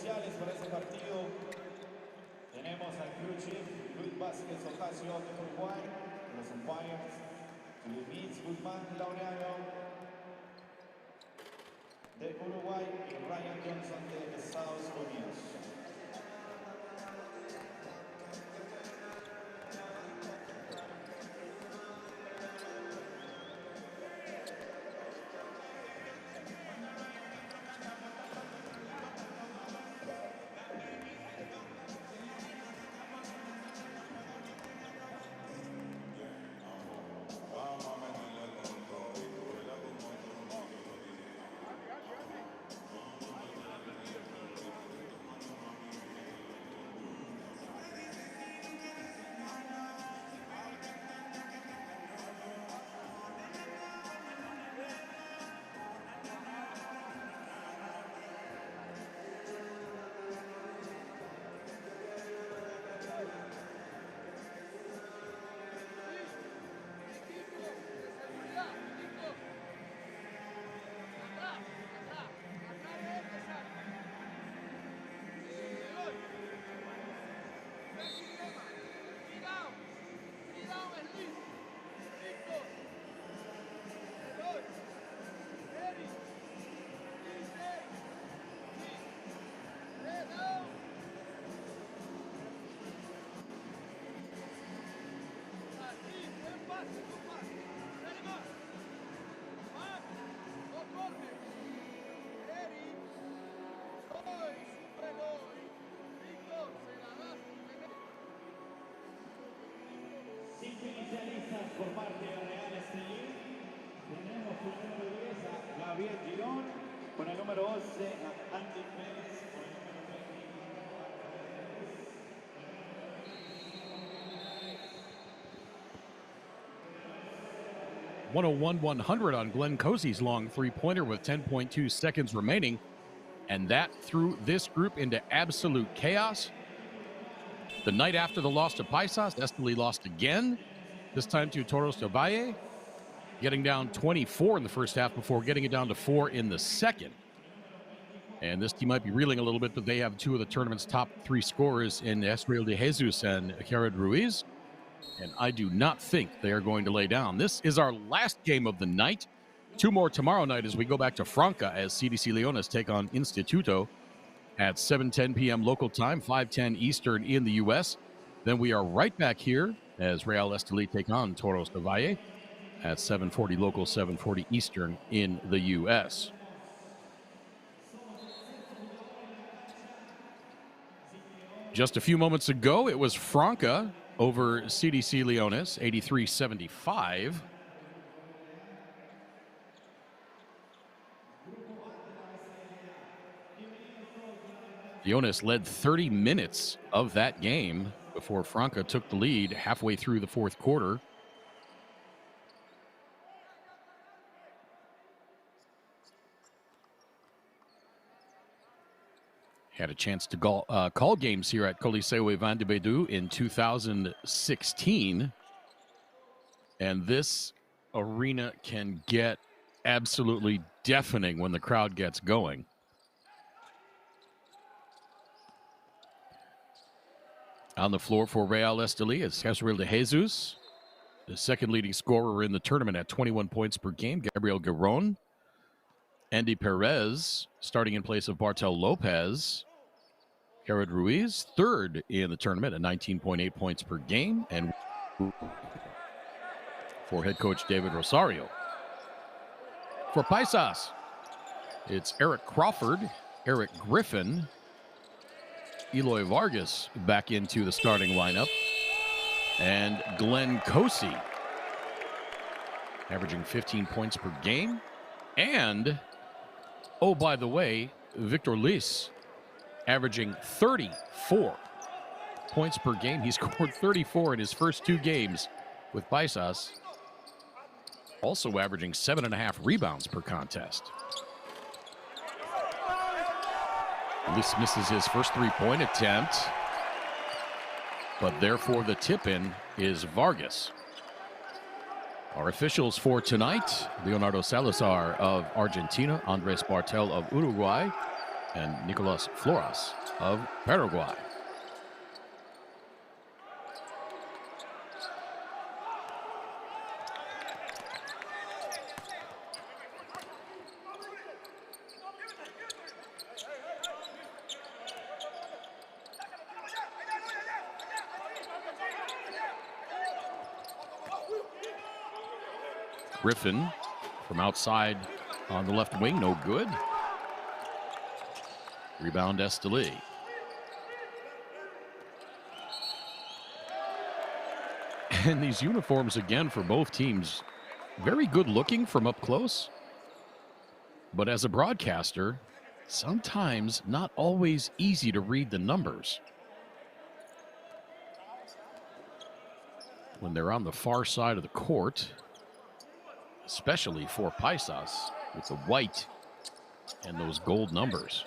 oficiales para este partido. Tenemos al crew chief Luis Vázquez Ocasio de Uruguay, los umpires Luis Guzmán Laureano de Uruguay y Ryan Johnson de Estados Unidos. Inicialistas por parte de Real Estelí. Tenemos con el número 10 a Gabriel Girón, con el número 11 a Andy Pérez, con el número 101-100 on Glenn Cozy's long three-pointer with 10.2 seconds remaining. And that threw this group into absolute chaos. The night after the loss to Paisas, Estelí lost again, this time to Toros de Valle, getting down 24 in the first half before getting it down to 4 in the second. And this team might be reeling a little bit, but they have two of the tournament's top three scorers in Estelí de Jesus and Jared Ruiz. And I do not think they are going to lay down. This is our last game of the night. Two more tomorrow night as we go back to Franca as CDC Leones take on Instituto at 7:10 p.m. local time, 5:10 Eastern in the U.S. Then we are right back here as Real Estelí take on Toros de Valle at 7:40 local, 7:40 Eastern in the U.S. Just a few moments ago, it was Franca over CDC Leones, 83-75. Leones led 30 minutes of that game before Franca took the lead halfway through the fourth quarter. Had a chance to call games here at Coliseo Ivan de Bedu in 2016. And this arena can get absolutely deafening when the crowd gets going. On the floor for Real Estelí is Gabriel de Jesus, the second leading scorer in the tournament at 21 points per game. Gabriel Giron. Andy Perez starting in place of Bartel Lopez. Jared Ruiz, third in the tournament at 19.8 points per game. And for head coach David Rosario. For Paisas, it's Eric Crawford, Eric Griffin, Eloy Vargas back into the starting lineup, and Glenn Cozy averaging 15 points per game. And, oh, by the way, Victor Liz averaging 34 points per game. He scored 34 in his first two games with Paisas, also averaging 7.5 rebounds per contest. Liz misses his first three-point attempt, but therefore the tip-in is Vargas. Our officials for tonight, Leonardo Salazar of Argentina, Andres Bartel of Uruguay, and Nicolas Flores of Paraguay. Griffin from outside on the left wing, no good. Rebound Estelí. And these uniforms again for both teams, very good looking from up close. But as a broadcaster, sometimes not always easy to read the numbers. When they're on the far side of the court, especially for Paisas with the white and those gold numbers.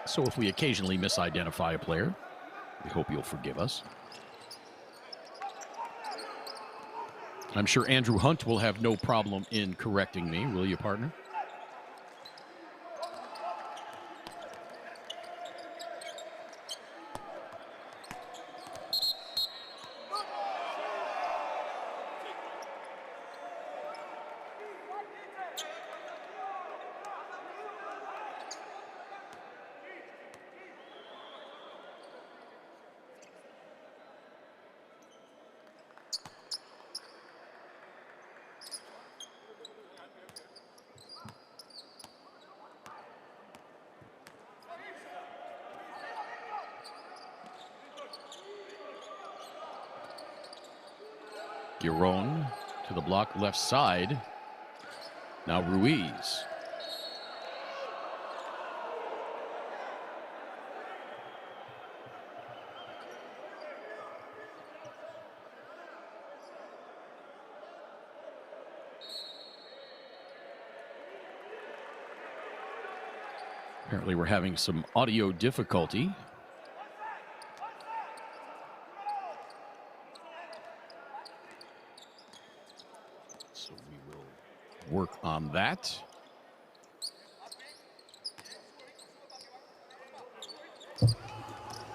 So if we occasionally misidentify a player, we hope you'll forgive us. I'm sure Andrew Hunt will have no problem in correcting me, will you, partner? Giron to the block left side. Now Ruiz. Apparently we're having some audio difficulty. Work on that.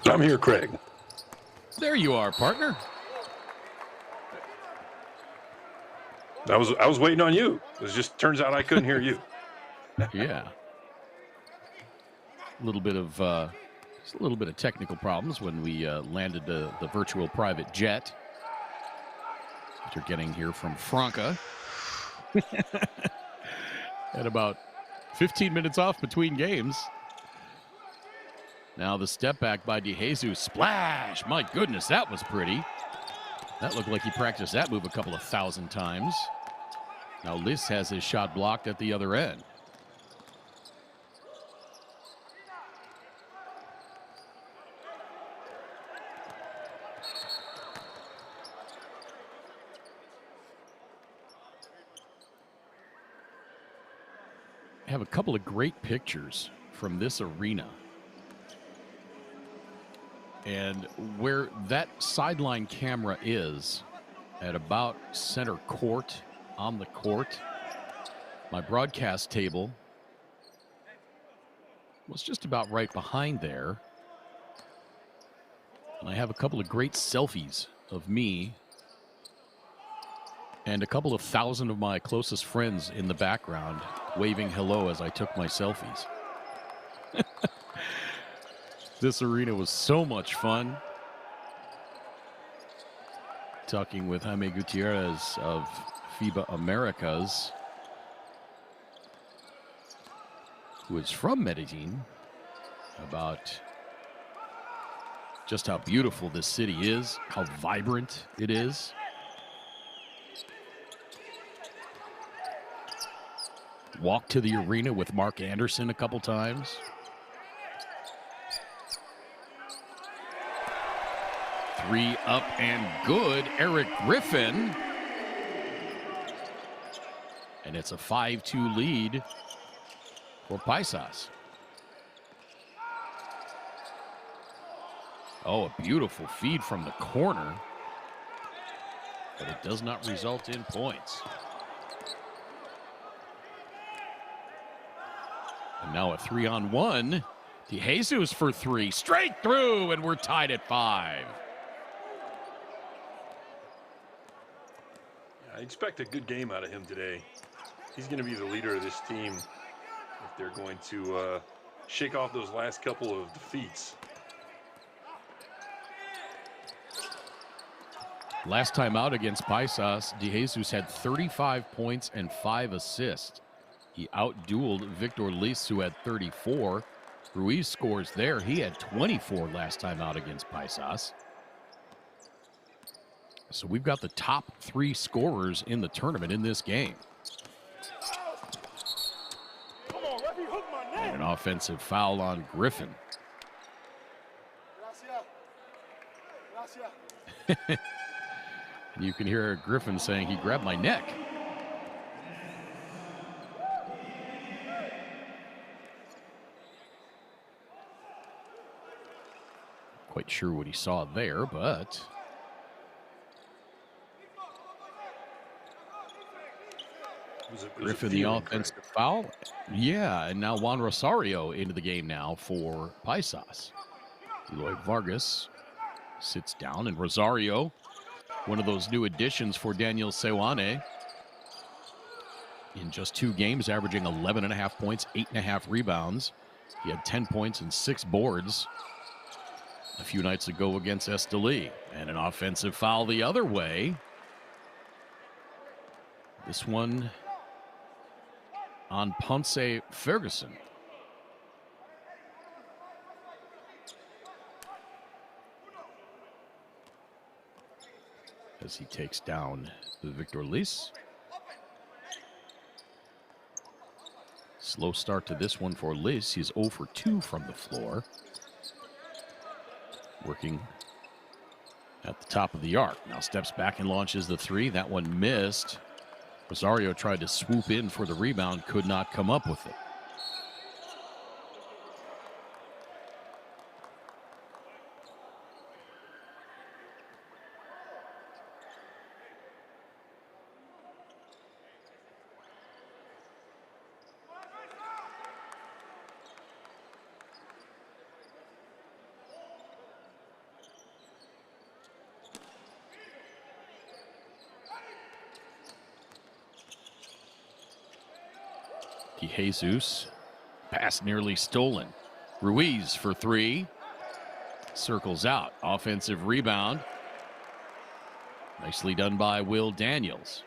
I'm here, Craig. There you are, partner. I was waiting on you. It just turns out I couldn't hear you. Yeah. A little bit of technical problems when we landed the virtual private jet that you're getting here from Franca. At about 15 minutes off between games. Now the step back by DeJesus. Splash! My goodness, that was pretty. That looked like he practiced that move a couple of thousand times. Now Liss has his shot blocked at the other end. I have a couple of great pictures from this arena. And where that sideline camera is at about center court, on the court, my broadcast table was just about right behind there. And I have a couple of great selfies of me and a couple of thousand of my closest friends in the background waving hello as I took my selfies. This arena was so much fun. Talking with Jaime Gutierrez of FIBA Americas, who is from Medellin, about just how beautiful this city is, how vibrant it is. Walked to the arena with Mark Anderson a couple times. Three up and good, Eric Griffin. And it's a 5-2 lead for Paisas. Oh, a beautiful feed from the corner, but it does not result in points. Now a 3-on-1. Jesus for 3. Straight through, and we're tied at 5. I expect a good game out of him today. He's going to be the leader of this team if they're going to shake off those last couple of defeats. Last time out against Paisas, Jesus had 35 points and 5 assists. He outdueled Victor Liz, who had 34. Ruiz scores there. He had 24 last time out against Paisas. So we've got the top 3 scorers in the tournament in this game. And an offensive foul on Griffin. You can hear Griffin saying he grabbed my neck. Quite sure what he saw there, but Griffin the offensive foul. Yeah, and now Juan Rosario into the game now for Paisas. Eloy Vargas sits down, and Rosario, one of those new additions for Daniel Seoane. In just 2 games, averaging 11.5 points, 8.5 rebounds. He had 10 points and 6 boards a few nights ago against Estelí. And an offensive foul the other way. This one on Ponce Ferguson. As he takes down Victor Liz. Slow start to this one for Liz. He's 0 for 2 from the floor. Working at the top of the arc. Now steps back and launches the 3. That one missed. Rosario tried to swoop in for the rebound, could not come up with it. Jesus, pass nearly stolen. Ruiz for 3. Circles out. Offensive rebound. Nicely done by Will Daniels.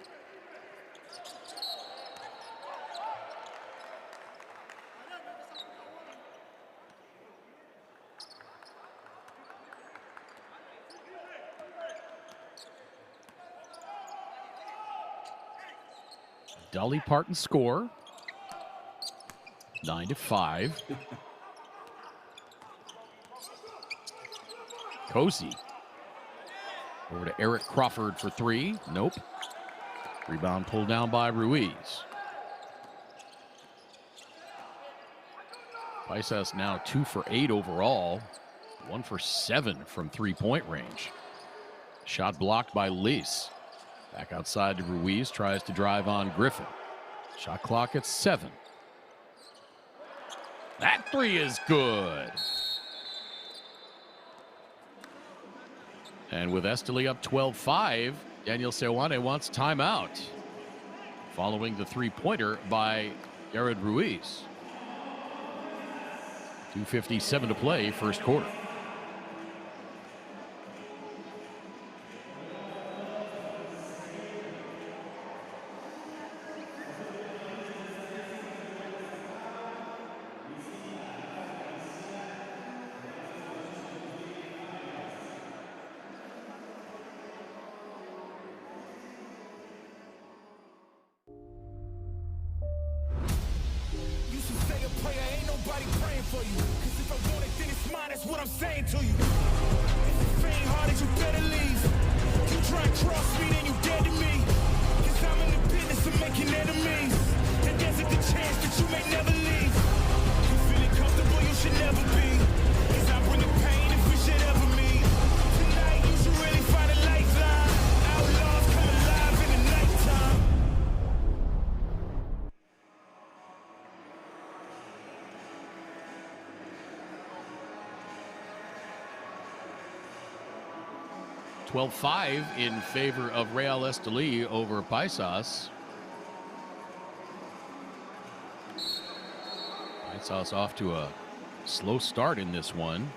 Dolly Parton score. 9-5. Cozy. Over to Eric Crawford for 3. Nope. Rebound pulled down by Ruiz. Paisas now 2 for 8 overall. 1 for 7 from 3-point range. Shot blocked by Liz. Back outside to Ruiz. Tries to drive on Griffin. Shot clock at 7. That 3 is good. And with Estelí up 12-5, Daniel Seoane wants timeout. Following the 3-pointer by Jared Ruiz. 2:57 to play, first quarter. 12-5 in favor of Real Estelí over Paisas. Paisas off to a slow start in this one.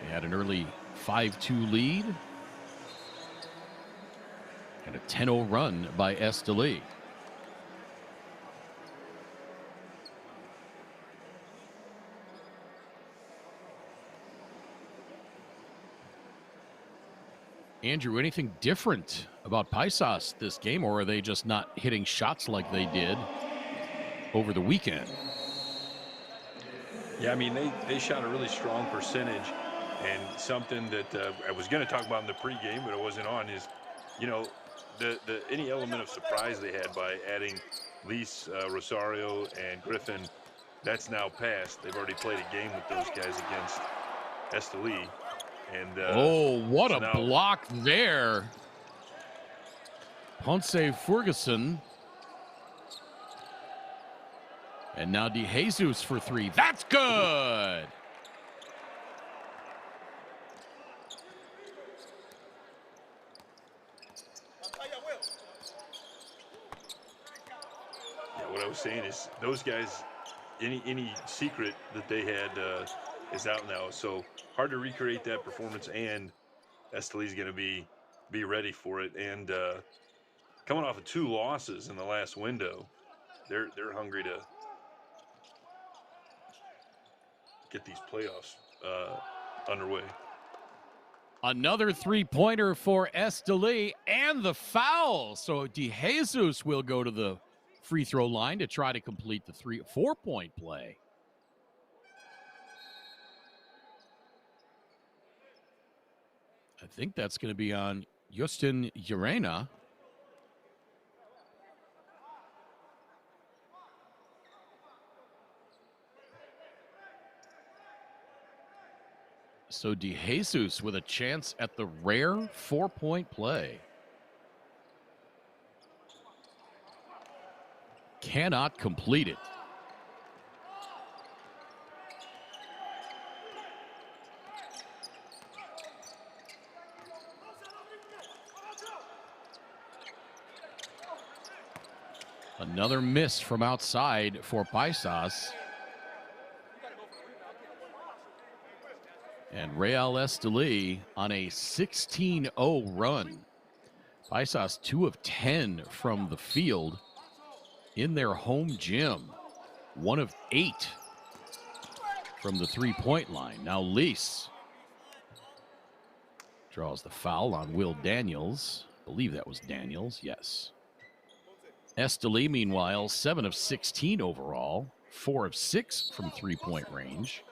They had an early 5-2 lead and a 10-0 run by Estelí. Andrew, anything different about Paisas this game, or are they just not hitting shots like they did over the weekend? Yeah, I mean, they shot a really strong percentage, and something that I was going to talk about in the pregame, but it wasn't on, is, you know, the any element of surprise they had by adding Lis, Rosario, and Griffin, that's now passed. They've already played a game with those guys against Estelí. And oh, what so a now, block there. Ponce Ferguson. And now De Jesus for three. That's good. yeah, what I was saying is those guys, any secret that they had is out now. So hard to recreate that performance, and Estelí's going to be ready for it. And coming off of 2 losses in the last window, they're hungry to get these playoffs underway. Another three-pointer for Estelí and the foul. So De Jesus will go to the free throw line to try to complete the 4-point play. I think that's going to be on Justin Urena. So De Jesus with a chance at the rare 4-point play. Cannot complete it. Another miss from outside for Paisas. And Real Estelí on a 16-0 run. Paisas 2 of 10 from the field in their home gym. 1 of 8 from the three-point line. Now Lis draws the foul on Will Daniels. I believe that was Daniels, yes. Estelí, meanwhile, 7 of 16 overall. 4 of 6 from three-point range.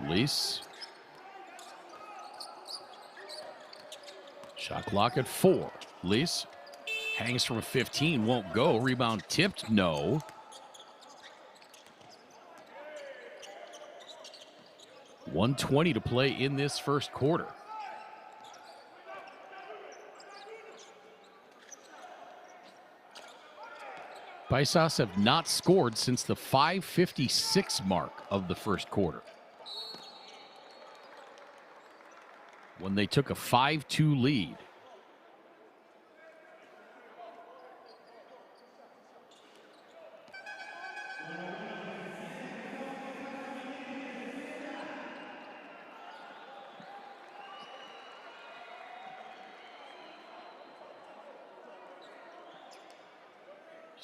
Lis. Shot clock at 4. Lis hangs from 15, won't go. Rebound tipped, no. .120 to play in this first quarter. Paisas have not scored since the 5:56 mark of the first quarter, when they took a 5-2 lead.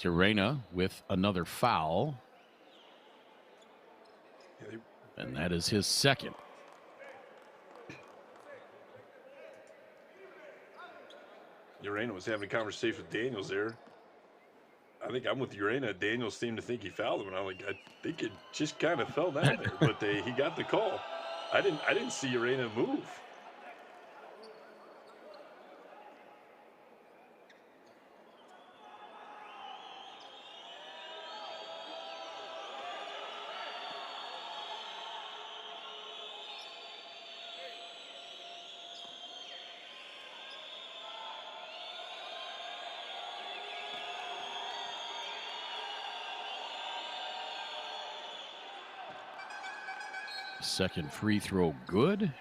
Urena with another foul. And that is his second. Urena was having a conversation with Daniels there. I think I'm with Urena. Daniels seemed to think he fouled him, and I'm like, I think it just kind of fell down there, but he got the call. I didn't see Urena move. Second free throw good.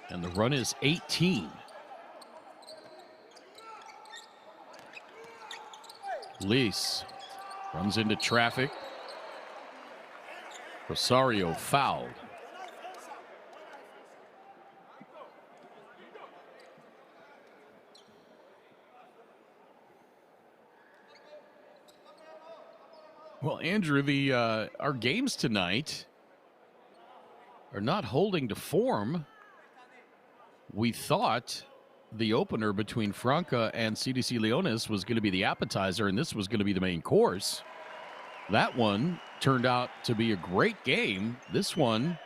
And the run is 18. Lease runs into traffic. Rosario fouled. Well, Andrew, our games tonight are not holding to form. We thought the opener between Franca and CDC Leones was going to be the appetizer, and this was going to be the main course. That one turned out to be a great game. This one,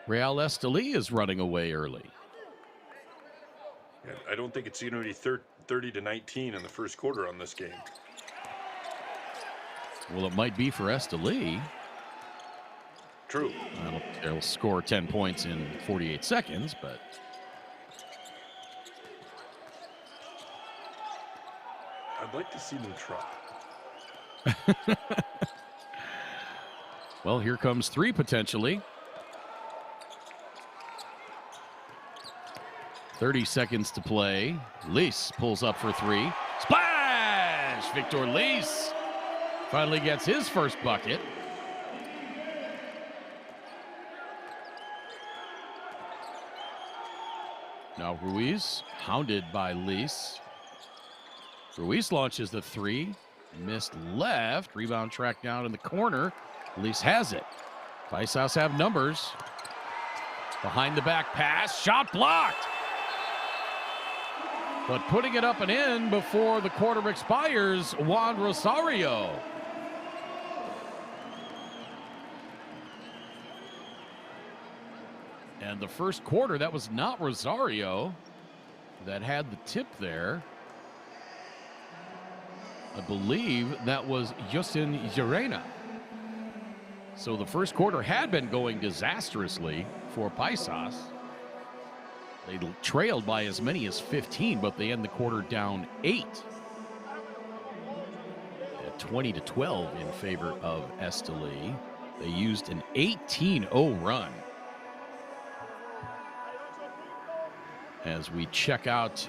Real Estelí is running away early. Yeah, I don't think it's going to be 30-19 in the first quarter on this game. Well, it might be for Estelí. True. They'll score 10 points in 48 seconds, but... I'd like to see them try. Well, here comes three potentially. 30 seconds to play. Lease pulls up for three. Splash! Victor Lease finally gets his first bucket. Now Ruiz, hounded by Lease. Ruiz launches the three. Missed left. Rebound tracked down in the corner. Lease has it. Paisas have numbers. Behind the back pass. Shot blocked. But putting it up and in before the quarter expires, Juan Rosario. And the first quarter, that was not Rosario that had the tip there. I believe that was Justin Llerena. So the first quarter had been going disastrously for Paisas. They trailed by as many as 15, but they end the quarter down 8. At 20-12 in favor of Estelí. They used an 18-0 run. As we check out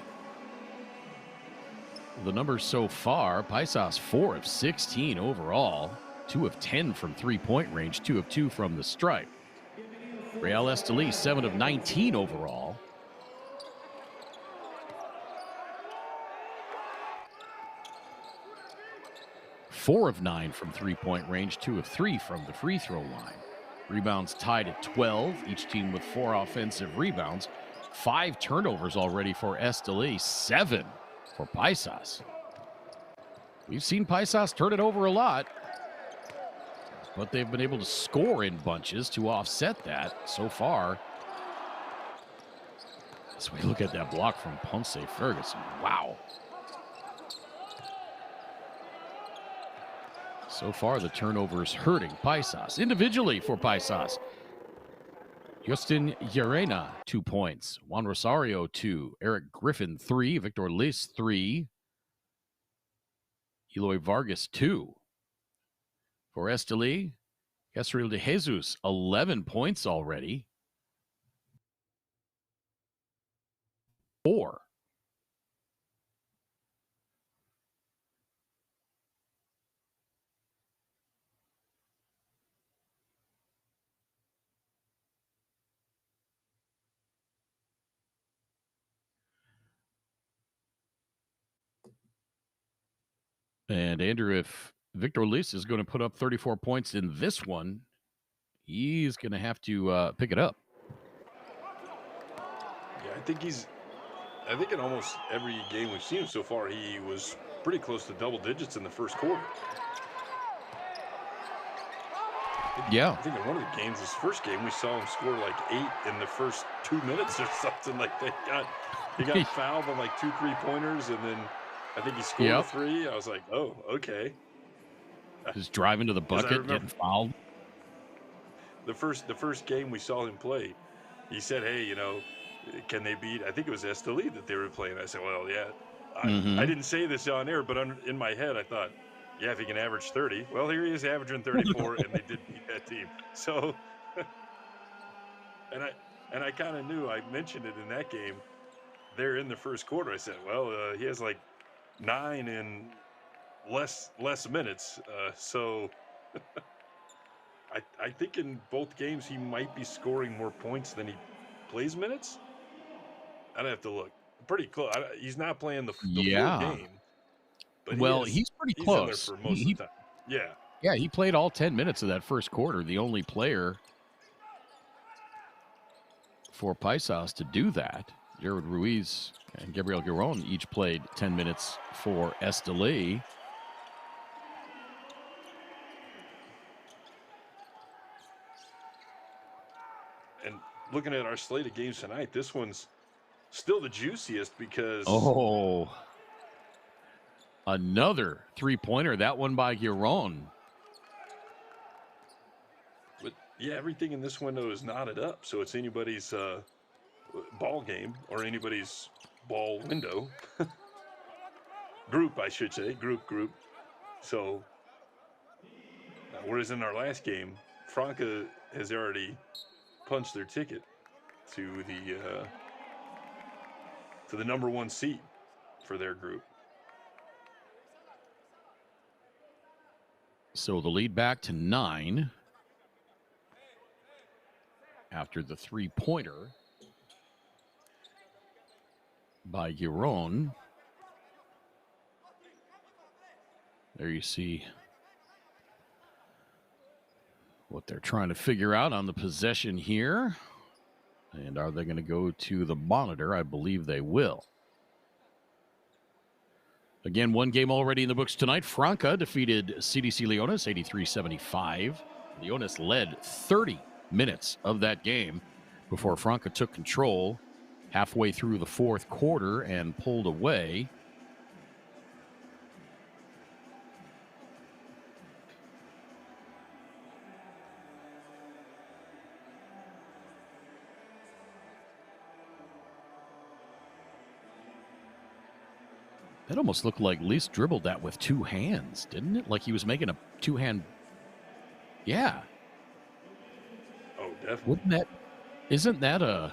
the numbers so far, Paisas 4 of 16 overall, 2 of 10 from three-point range, 2 of 2 from the stripe. Real Estelí 7 of 19 overall. Four of 9 from three-point range, 2 of 3 from the free throw line. Rebounds tied at 12, each team with 4 offensive rebounds. 5 turnovers already for Estelí, 7 for Paisas. We've seen Paisas turn it over a lot, but they've been able to score in bunches to offset that so far. As we look at that block from Ponce Ferguson, wow. So far, the turnovers hurting Paisas. Individually for Paisas, Justin Llerena, 2 points. Juan Rosario, 2. Eric Griffin, 3. Victor Lease, 3. Eloy Vargas, 2. For Estelí, Casriel de Jesus, 11 points already. 4. And Andrew, if Victor Lease is going to put up 34 points in this one, he's going to have to pick it up. Yeah, I think in almost every game we've seen him so far, he was pretty close to double digits in the first quarter. Yeah. I think in one of the games, this first game, we saw him score like 8 in the first 2 minutes or something. Like he got fouled on like 2 3-pointers, and then I think he scored a 3. I was like, oh, okay. Just driving to the bucket, getting fouled. The first game we saw him play, he said, hey, can they beat? I think it was Estelí that they were playing. I said, well, yeah. I Mhm. didn't say this on air, but in my head I thought, yeah, if he can average 30, well, here he is averaging 34, and they did beat that team. So, and I kind of knew. I mentioned it in that game. There in the first quarter, I said, well, he has like 9 in less minutes. So I think in both games he might be scoring more points than he plays minutes. I'd have to look. Pretty close. He's not playing the full Yeah. game, but Well, he's pretty he's in there close. for most of the time. Yeah. Yeah, he played all 10 minutes of that first quarter. The only player for Paisas to do that, Jared Ruiz and Gabriel Giron each played 10 minutes for Estelí. And looking at our slate of games tonight, this one's still the juiciest because Oh, another three-pointer. That one by Giron. but yeah, everything in this window is knotted up, so it's anybody's ball game or anybody's ball window. Group, I should say. Group. So, whereas in our last game, Franca has already punched their ticket to the number 1 seed for their group. So the lead back to 9 after the three-pointer by Giron. There you see what they're trying to figure out on the possession here. And are they going to go to the monitor? I believe they will. Again, one game already in the books tonight. Franca defeated CDC Leones 83-75. Leones led 30 minutes of that game before Franca took control halfway through the fourth quarter and pulled away. That almost looked like Lease dribbled that with two hands, didn't it? Like he was making a two-hand. Yeah. Oh, definitely. Wouldn't that? Isn't that a?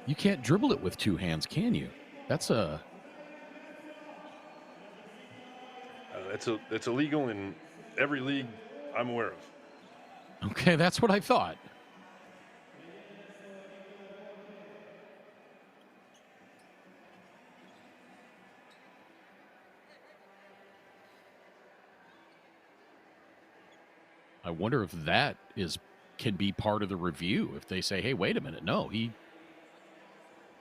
You can't dribble it with two hands, can you? That's a. That's illegal in every league I'm aware of. Okay, that's what I thought. I wonder if that can be part of the review. If they say, hey, wait a minute. No, he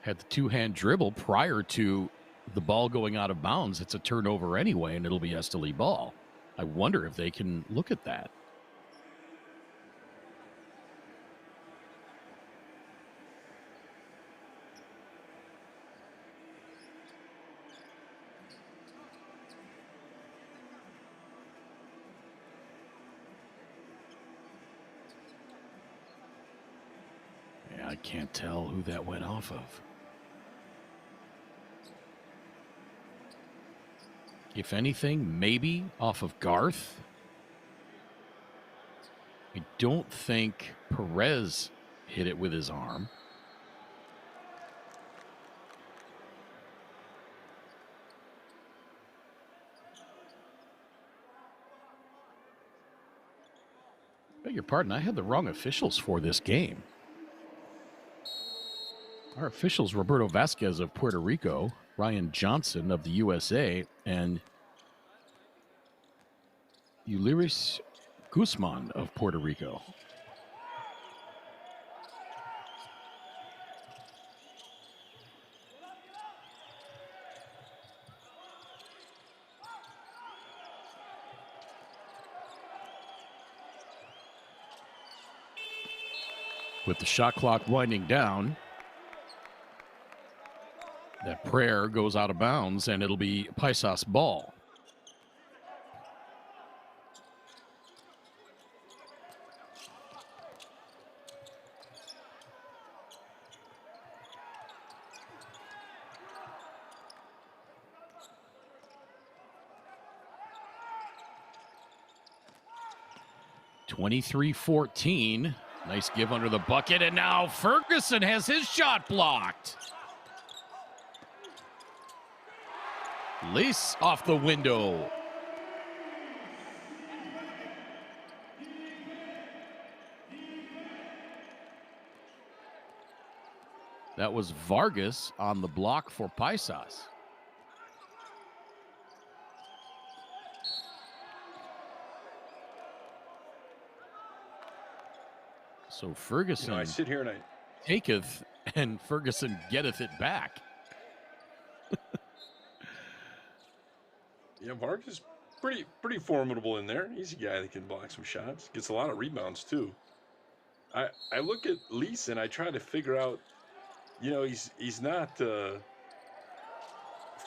had the two-hand dribble prior to the ball going out of bounds. It's a turnover anyway, and it'll be Estelí ball. I wonder if they can look at that. I can't tell who that went off of. If anything, maybe off of Garth. I don't think Perez hit it with his arm. Beg your pardon, I had the wrong officials for this game. Our officials, Roberto Vasquez of Puerto Rico, Ryan Johnson of the USA, and Uliris Guzman of Puerto Rico. With the shot clock winding down, that prayer goes out of bounds, and it'll be Paisas ball. 23-14. Nice give under the bucket, and now Ferguson has his shot blocked. Lease off the window. That was Vargas on the block for Paisas. So Ferguson, I sit here and taketh, and Ferguson getteth it back. Yeah, Vargas pretty formidable in there. He's a guy that can block some shots. Gets a lot of rebounds too. I look at Lease and I try to figure out, he's not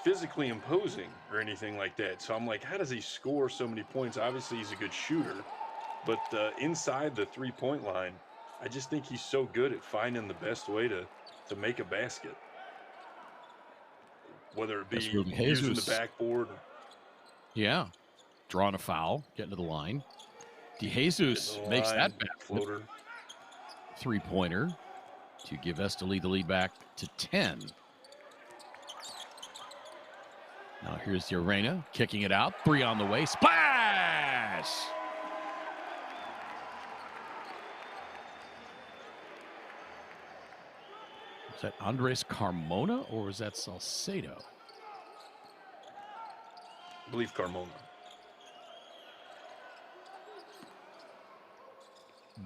physically imposing or anything like that. So I'm like, how does he score so many points? Obviously, he's a good shooter, but inside the 3-point line, I just think he's so good at finding the best way to make a basket, whether it be using the backboard. Yeah, drawing a foul, getting to the line. DeJesus makes that floater. 3-pointer to give Estelí the lead back to 10. Now here's the Arena kicking it out. 3 on the way. Splash! Was that Andres Carmona or was that Salcedo? I believe Carmona.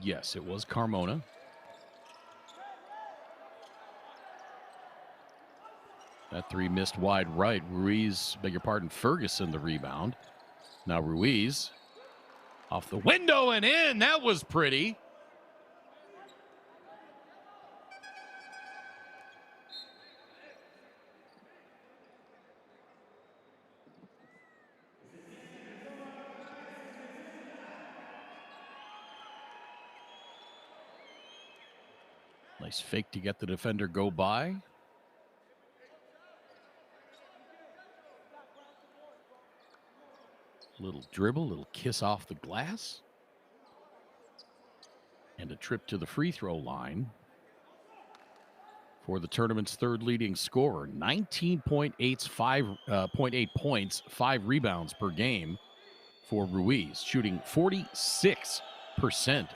Yes, it was Carmona. That 3 missed wide right. Ruiz, beg your pardon, Ferguson the rebound. Now Ruiz off the window and in. That was pretty. Nice fake to get the defender go by. Little dribble, little kiss off the glass. And a trip to the free throw line for the tournament's third leading scorer. 19.8 points, 5 rebounds per game for Ruiz, shooting 46%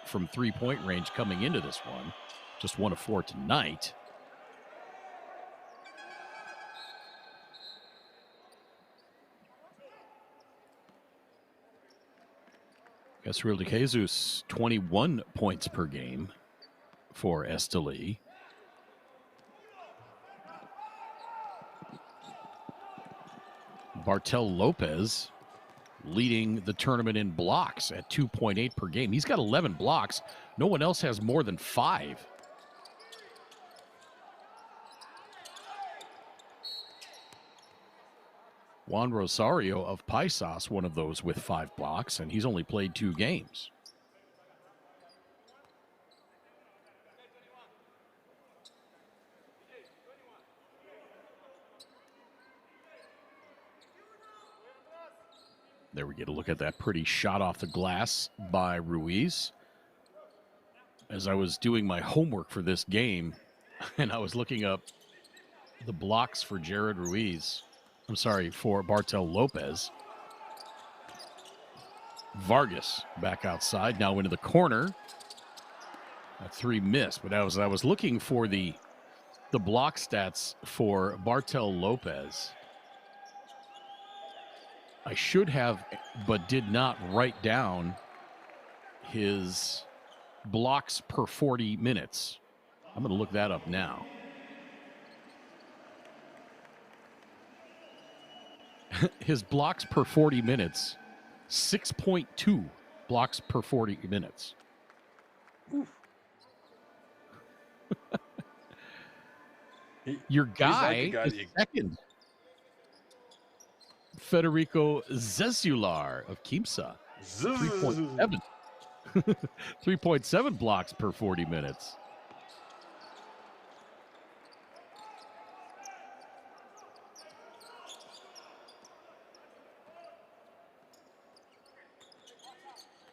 from 3-point range coming into this one. Just 1 of 4 tonight. Gabriel DeJesus, 21 points per game for Estelí. Bartel Lopez leading the tournament in blocks at 2.8 per game. He's got 11 blocks. No one else has more than 5. Juan Rosario of Paisas, one of those with 5 blocks, and he's only played 2 games. There we get a look at that pretty shot off the glass by Ruiz. As I was doing my homework for this game, and I was looking up the blocks for for Bartel Lopez. Vargas back outside, now into the corner. A 3 missed, but as I was looking for the block stats for Bartel Lopez, I should have, but did not write down his blocks per 40 minutes. I'm going to look that up now. His blocks per 40 minutes, 6.2 blocks per 40 minutes. Your guy is second. Federico Zezular of Kimsa. 3.7. 3.7 blocks per 40 minutes.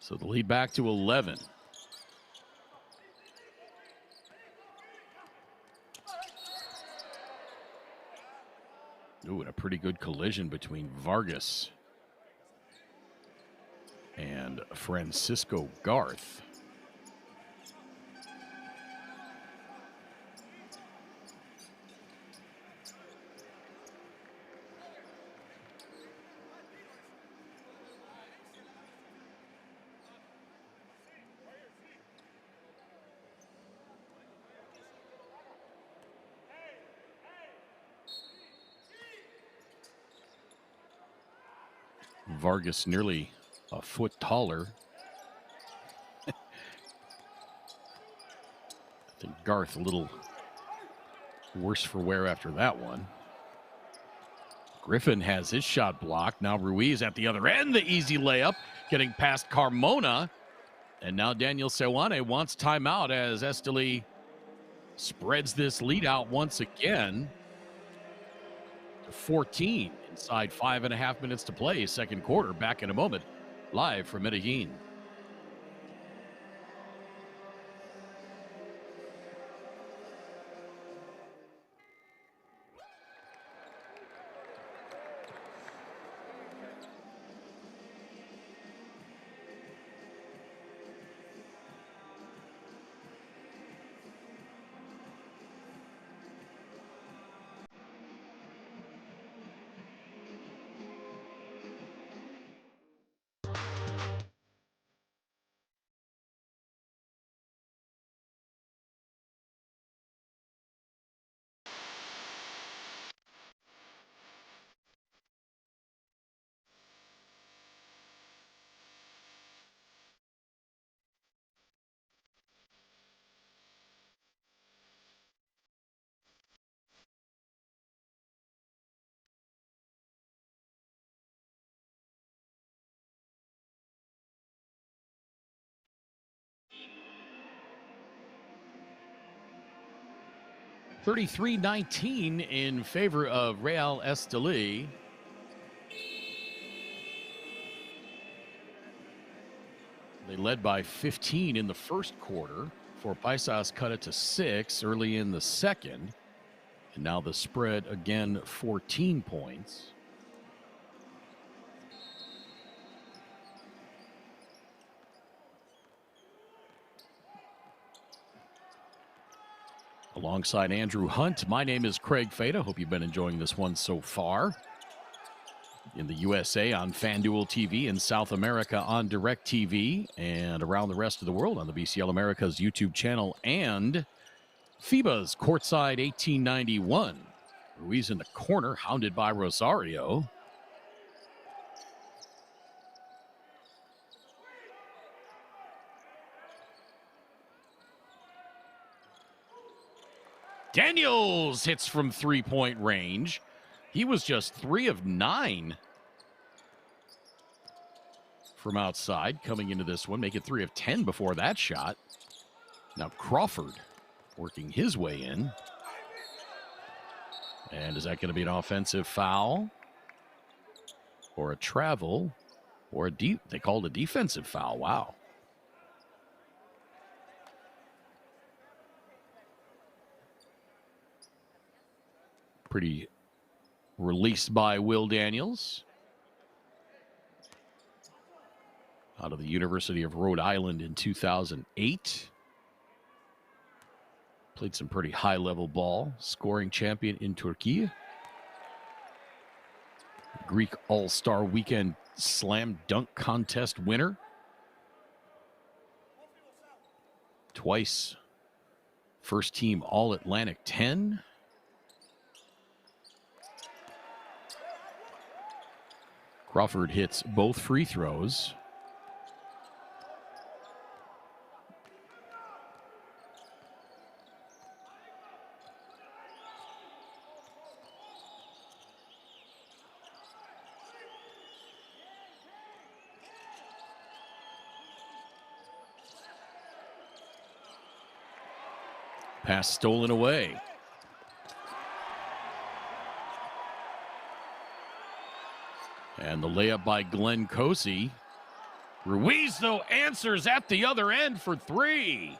So the lead back to 11. Ooh, and a pretty good collision between Vargas and Francisco Garth. Vargas nearly a foot taller. I think Garth a little worse for wear after that one. Griffin has his shot blocked. Now Ruiz at the other end. The easy layup getting past Carmona. And now Daniel Sewane wants timeout as Estelí spreads this lead out once again to 14 inside 5.5 minutes to play. Second quarter. Back in a moment. Live from Medellin. $33-19 in favor of Real Estelí. They led by 15 in the first quarter before Paisas cut it to 6 early in the second. And now the spread again 14 points. Alongside Andrew Hunt, my name is Craig Fada. Hope you've been enjoying this one so far. In the USA on FanDuel TV, in South America on DirecTV, and around the rest of the world on the BCL America's YouTube channel and FIBA's Courtside 1891. Ruiz in the corner, hounded by Rosario. Daniels hits from three-point range. He was just 3 of 9 from outside coming into this one. Make it 3 of 10 before that shot. Now Crawford working his way in. And is that going to be an offensive foul? Or a travel? Or they called a defensive foul. Wow. Pretty released by Will Daniels out of the University of Rhode Island in 2008. Played some pretty high-level ball. Scoring champion in Turkey. Greek All-Star Weekend Slam Dunk Contest winner. Twice first team All-Atlantic 10. Crawford hits both free throws. Pass stolen away. And the layup by Glenn Kosey. Ruiz, though, answers at the other end for 3.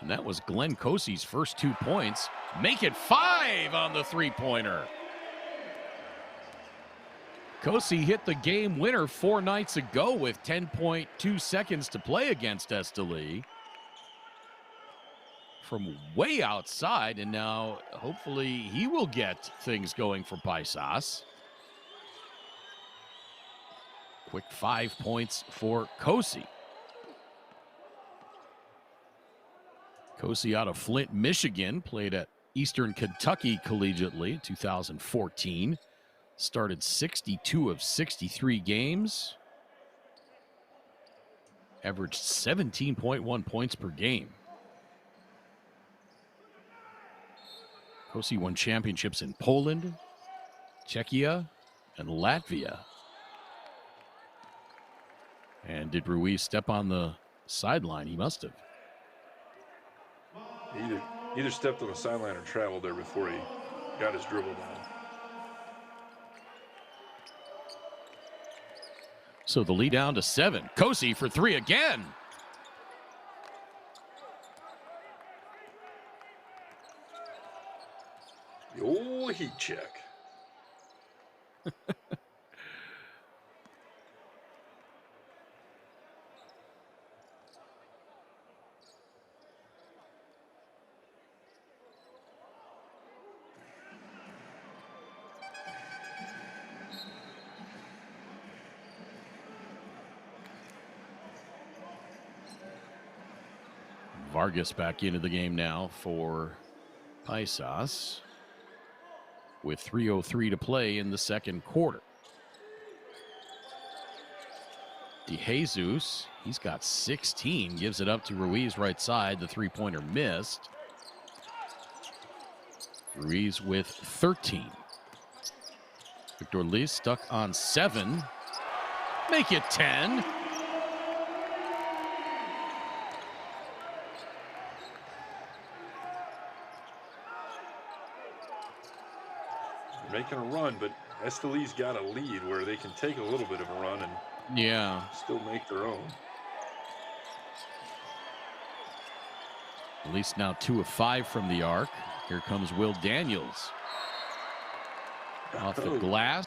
And that was Glenn Kosey's first 2 points. Make it 5 on the three-pointer. Kosey hit the game winner 4 nights ago with 10.2 seconds to play against Estelí from way outside, and now hopefully he will get things going for Paisas. Quick 5 points for Kosey. Kosey out of Flint, Michigan, played at Eastern Kentucky collegiately 2014. Started 62 of 63 games. Averaged 17.1 points per game. Kosey won championships in Poland, Czechia, and Latvia. And did Ruiz step on the sideline? He must have. He either stepped on the sideline or traveled there before he got his dribble down. So the lead down to 7. Kosey for 3 again. The old heat check. Vargas back into the game now for Paisas with 3:03 to play in the second quarter. DeJesus, he's got 16, gives it up to Ruiz right side. The three-pointer missed. Ruiz with 13. Victor Liz stuck on 7. Make it 10. Making a run, but Estelí's got a lead where they can take a little bit of a run and still make their own. At least now 2 of 5 from the arc. Here comes Will Daniels. Off the glass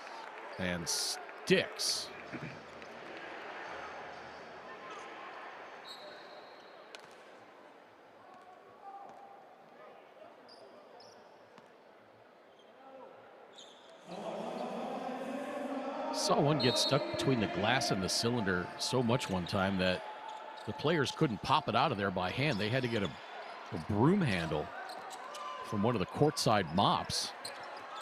and sticks. Saw one get stuck between the glass and the cylinder so much one time that the players couldn't pop it out of there by hand. They had to get a broom handle from one of the courtside mops.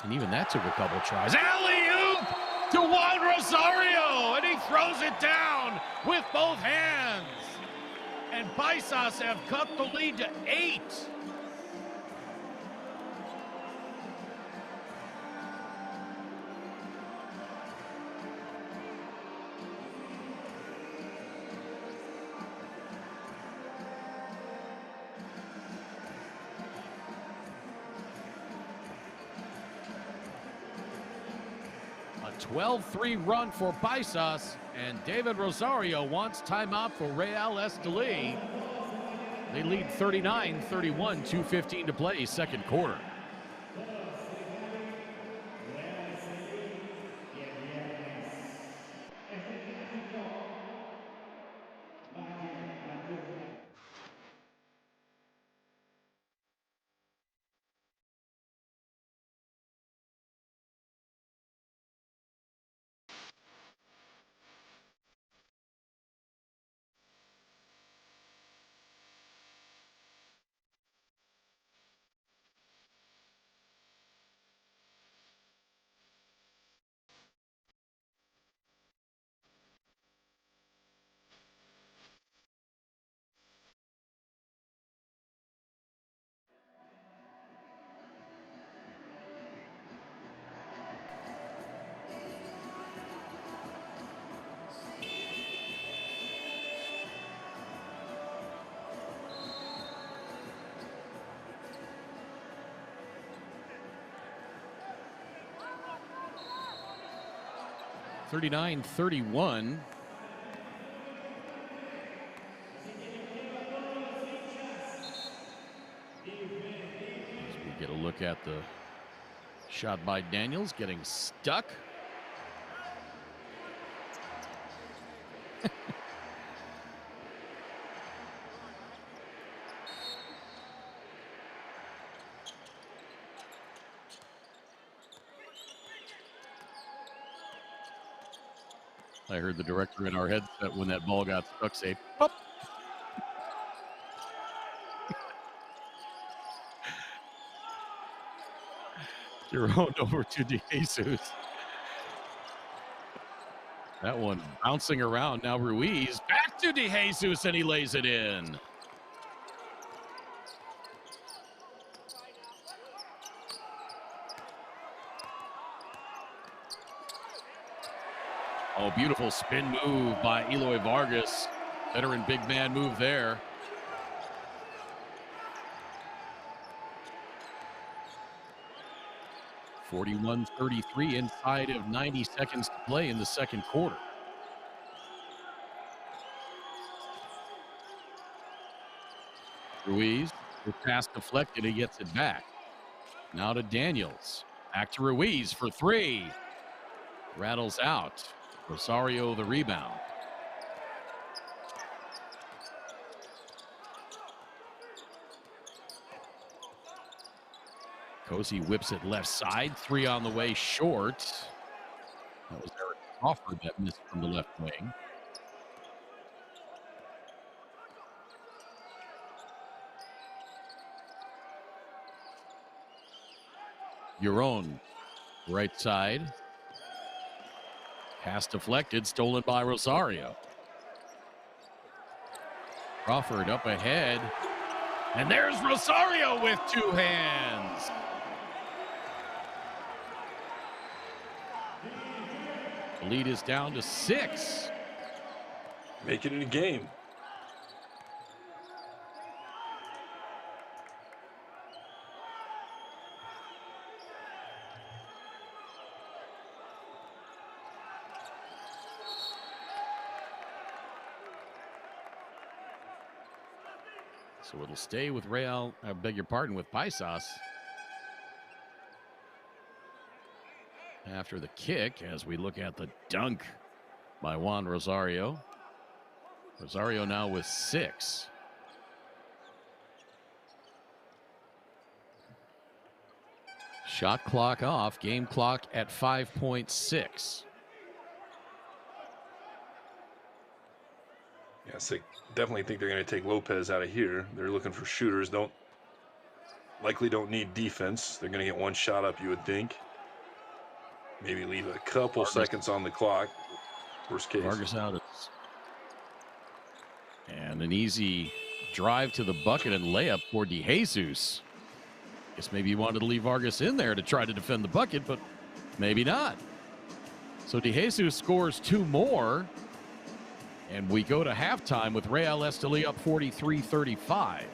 And even that took a couple tries. Alley-oop to Juan Rosario, and he throws it down with both hands. And Paisas have cut the lead to 8. A 12-3 run for Paisas, and David Rosario wants timeout for Real Estelí. They lead 39-31, 2:15 to play, second quarter. 39-31. As we get a look at the shot by Daniels, getting stuck. I heard the director in our headset when that ball got stuck say, "Pop." Jerome over to DeJesus. That one bouncing around. Now Ruiz back to DeJesus, and he lays it in. Oh, beautiful spin move by Eloy Vargas. Veteran big man move there. (41-33) inside of 90 seconds to play in the second quarter. Ruiz, the pass deflected, he gets it back. Now to Daniels. Back to Ruiz for three. Rattles out. Rosario the rebound. Cozy whips it left side. Three on the way short. That was Eric Crawford that missed from the left wing. Euron, right side. Pass deflected, stolen by Rosario. Crawford up ahead. And there's Rosario with two hands. The lead is down to 6. Making it a game. So it'll stay with Real, I beg your pardon, with Paisas. After the kick, as we look at the dunk by Juan Rosario. Rosario now with 6. Shot clock off, game clock at 5.6. Yes, I definitely think they're going to take Lopez out of here. They're looking for shooters. Likely don't need defense. They're going to get one shot up, you would think. Maybe leave a couple seconds on the clock. Worst case. Vargas out. And an easy drive to the bucket and layup for DeJesus. Guess maybe you wanted to leave Vargas in there to try to defend the bucket, but maybe not. So DeJesus scores 2 more. And we go to halftime with Real Estelí up 43-35.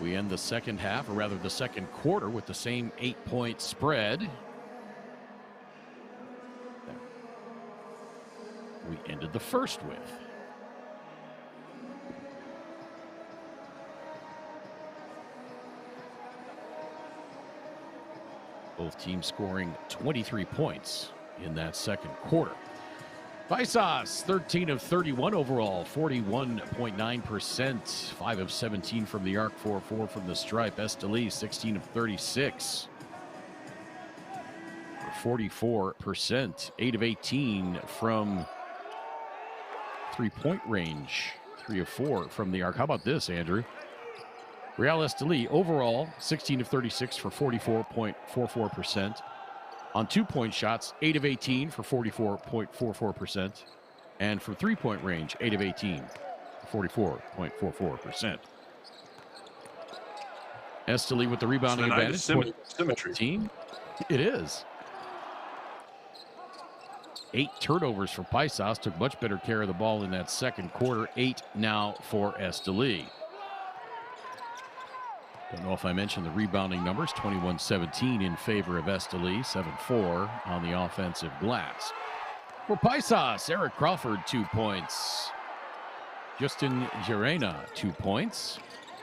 We end the second half, or rather the second quarter, with the same 8-point spread. There. We ended the first with. Both teams scoring 23 points in that second quarter. Paisas, 13 of 31 overall, 41.9%, 5 of 17 from the arc, 4-4 from the stripe. Estelí, 16 of 36, 44%, 8 of 18 from three-point range, 3 of 4 from the arc. How about this, Andrew? Real Estelí overall 16 of 36 for 44.44%. On 2-point shots, 8 of 18 for 44.44%. And from 3-point range, 8 of 18 for 44.44%. Estelí with the rebounding advantage. Symmetry. Team. It is. 8 turnovers for Paisas. Took much better care of the ball in that second quarter. 8 now for Estelí. Don't know if I mentioned the rebounding numbers. 21-17 in favor of Estelí. 7-4 on the offensive glass. For Paisas, Eric Crawford, 2 points. Justin Gerena, 2 points.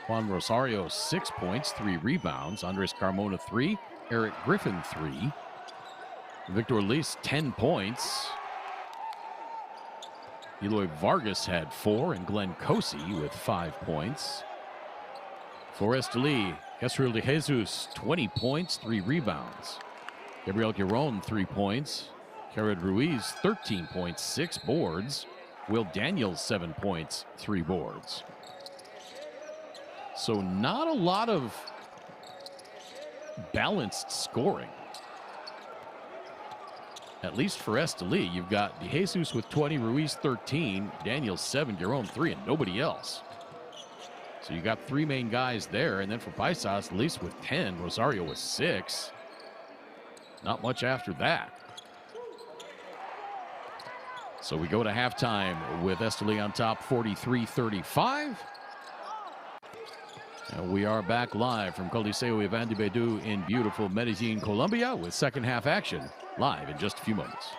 Juan Rosario, 6 points, 3 rebounds. Andres Carmona, 3. Eric Griffin, 3. Victor Liz, 10 points. Eloy Vargas had 4, and Glenn Kosey with 5 points. For Estelí, Esriel de Jesus, 20 points, 3 rebounds. Gabriel Giron, 3 points. Jared Ruiz, 13 points, 6 boards. Will Daniels, 7 points, 3 boards. So not a lot of balanced scoring. At least for Estelí, you've got De Jesus with 20, Ruiz 13, Daniels 7, Giron 3, and nobody else. So you got 3 main guys there, and then for Paisas, Liz with 10, Rosario with 6. Not much after that. So we go to halftime with Estelí on top, 43-35. And we are back live from Coliseo Iván de Bedú in beautiful Medellin, Colombia, with second half action live in just a few moments.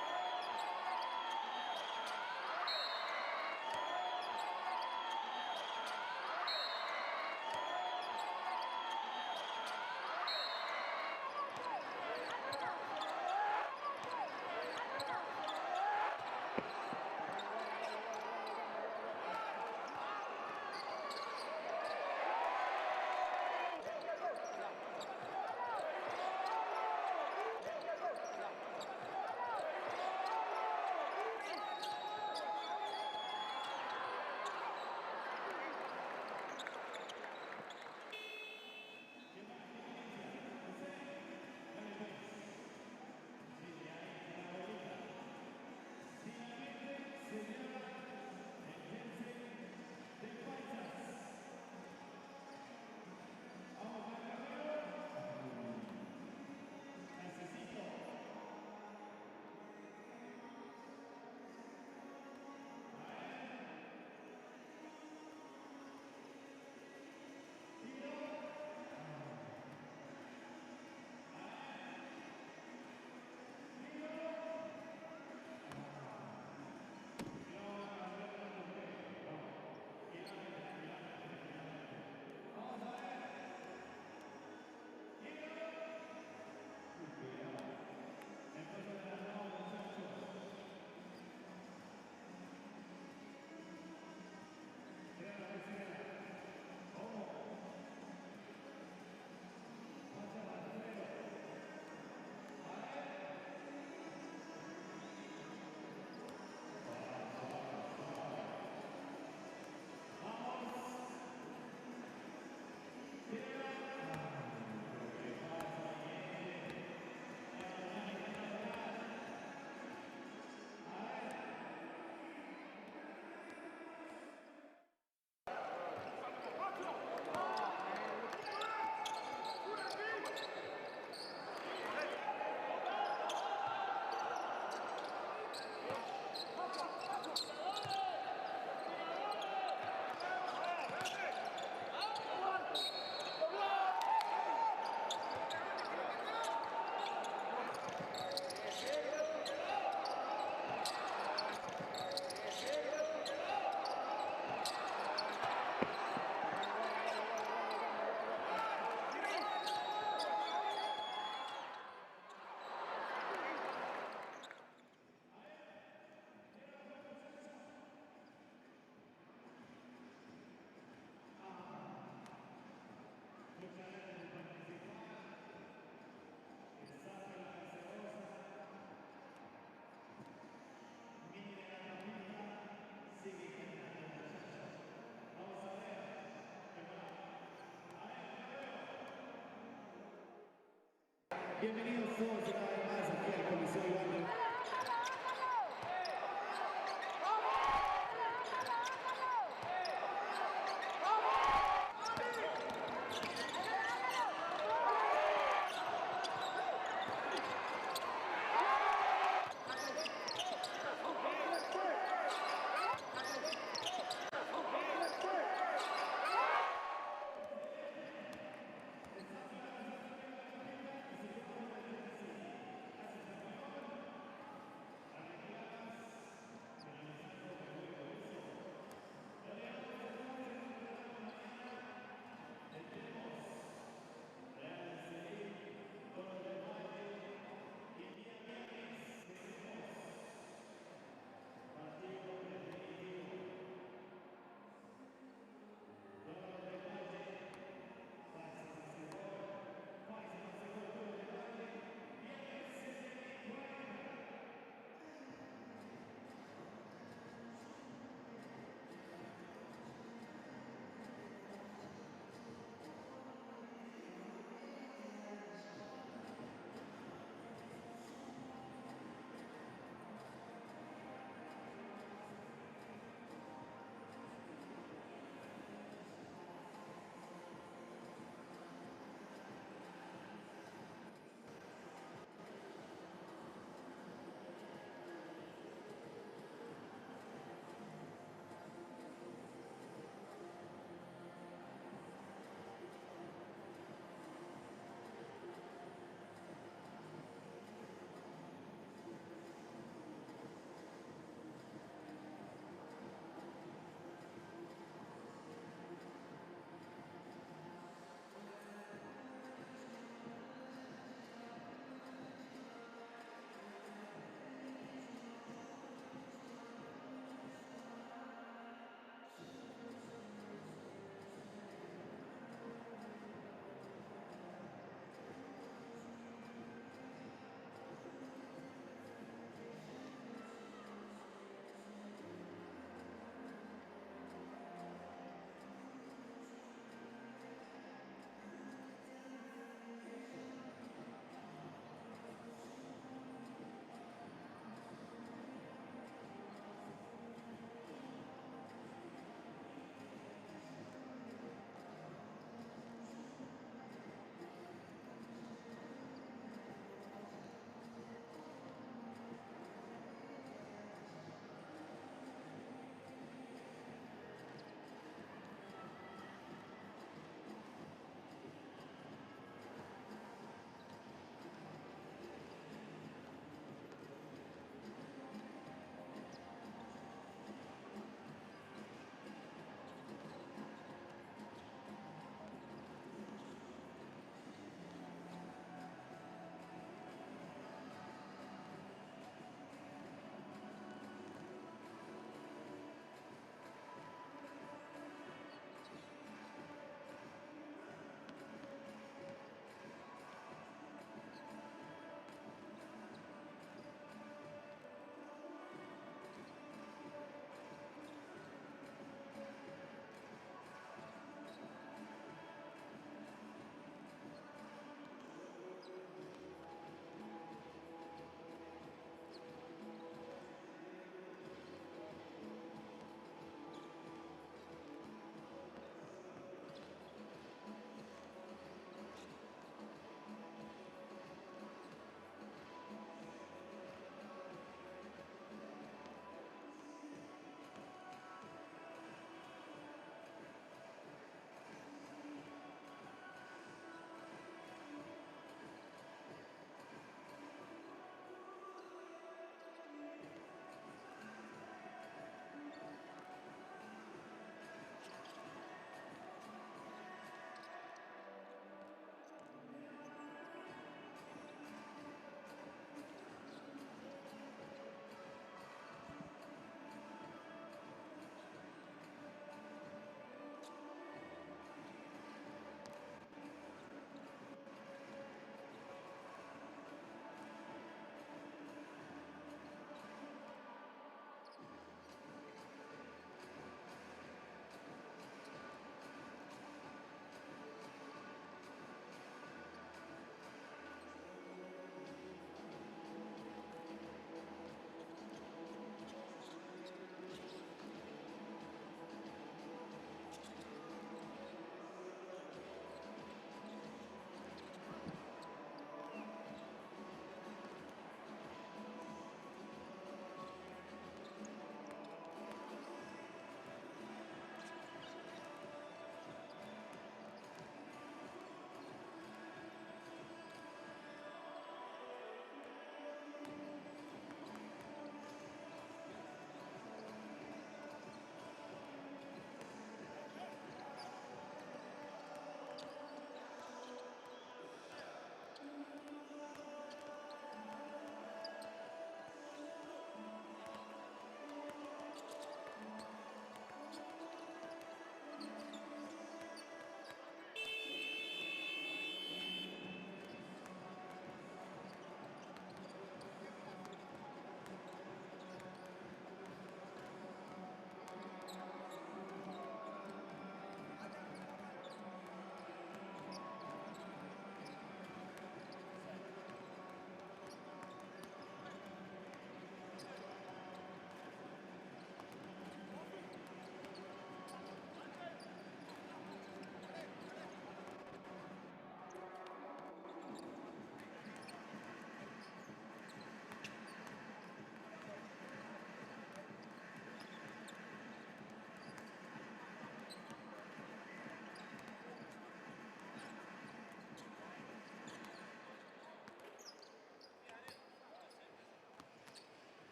Bienvenidos todos una vez más aquí al Coliseo Iván de Bedú.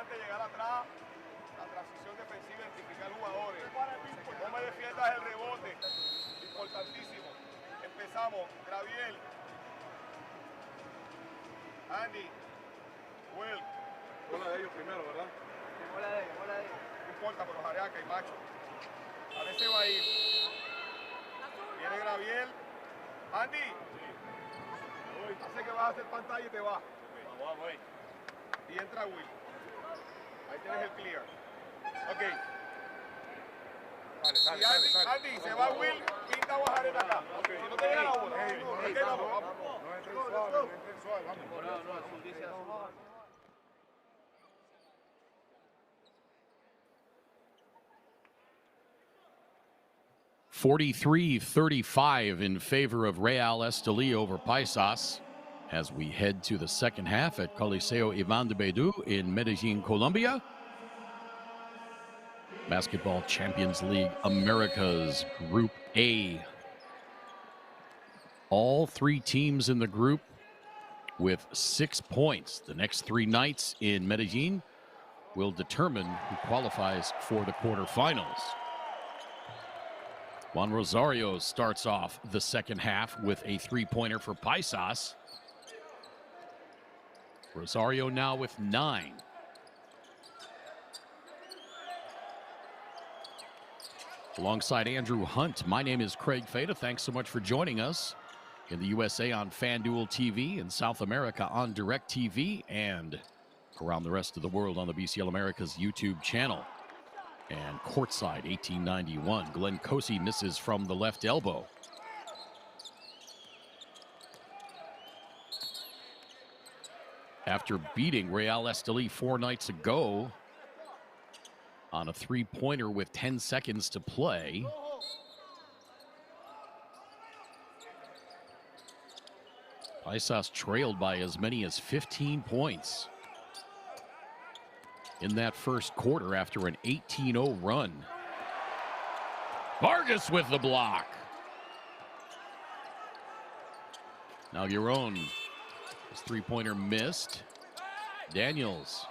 importante llegar atrás, la transición defensiva, identificar jugadores. No me defiendas el rebote, importantísimo. Empezamos, Graviel, Andy, Will. Bola de ellos primero, ¿verdad? Sí, bola de ellos. No importa, pero Jareaca y Macho. A veces va a ir. Viene Graviel. Andy. Hace que vas a hacer pantalla y te vas. Y entra Will. Ahí tienes el clear. Ok. Andy, se va Will, pinta a bajar en acá. Si no te llega la bola. Vamos. No entres suave, vamos. 43-35 in favor of Real Estelí over Paisas as we head to the second half at Coliseo Iván de Bedú in Medellín, Colombia. Basketball Champions League Americas Group A. All three teams in the group with 6 points. The next three nights in Medellín will determine who qualifies for the quarterfinals. Juan Rosario starts off the second half with a three-pointer for Paisas. Rosario now with 9. Alongside Andrew Hunt, my name is Craig Fada. Thanks so much for joining us in the USA on FanDuel TV, in South America on DirecTV, and around the rest of the world on the BCL Americas YouTube channel. And courtside, 1891. Glenn Cosi misses from the left elbow. After beating Real Estelí 4 nights ago on a three-pointer with 10 seconds to play, Paisas trailed by as many as 15 points in that first quarter after an 18-0 run. Vargas with the block. Now Giron, his three-pointer missed. Daniels,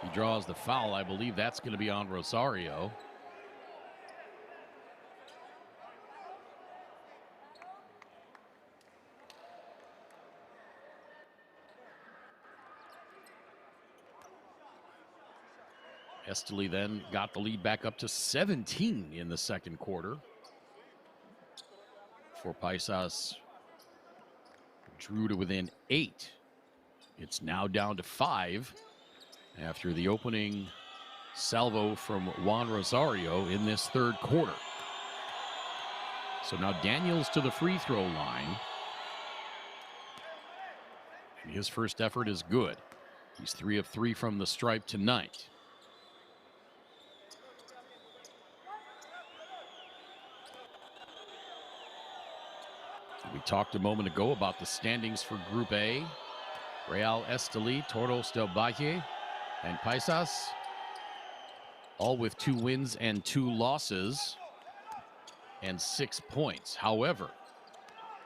he draws the foul. I believe that's going to be on Rosario. Estelí then got the lead back up to 17 in the second quarter. For Paisas drew to within 8. It's now down to 5 after the opening salvo from Juan Rosario in this third quarter. So now Daniels to the free throw line. And his first effort is good. He's 3 of 3 from the stripe tonight. We talked a moment ago about the standings for Group A. Real Estelí, Toros del Valle, and Paisas, all with 2 wins and 2 losses and 6 points. However,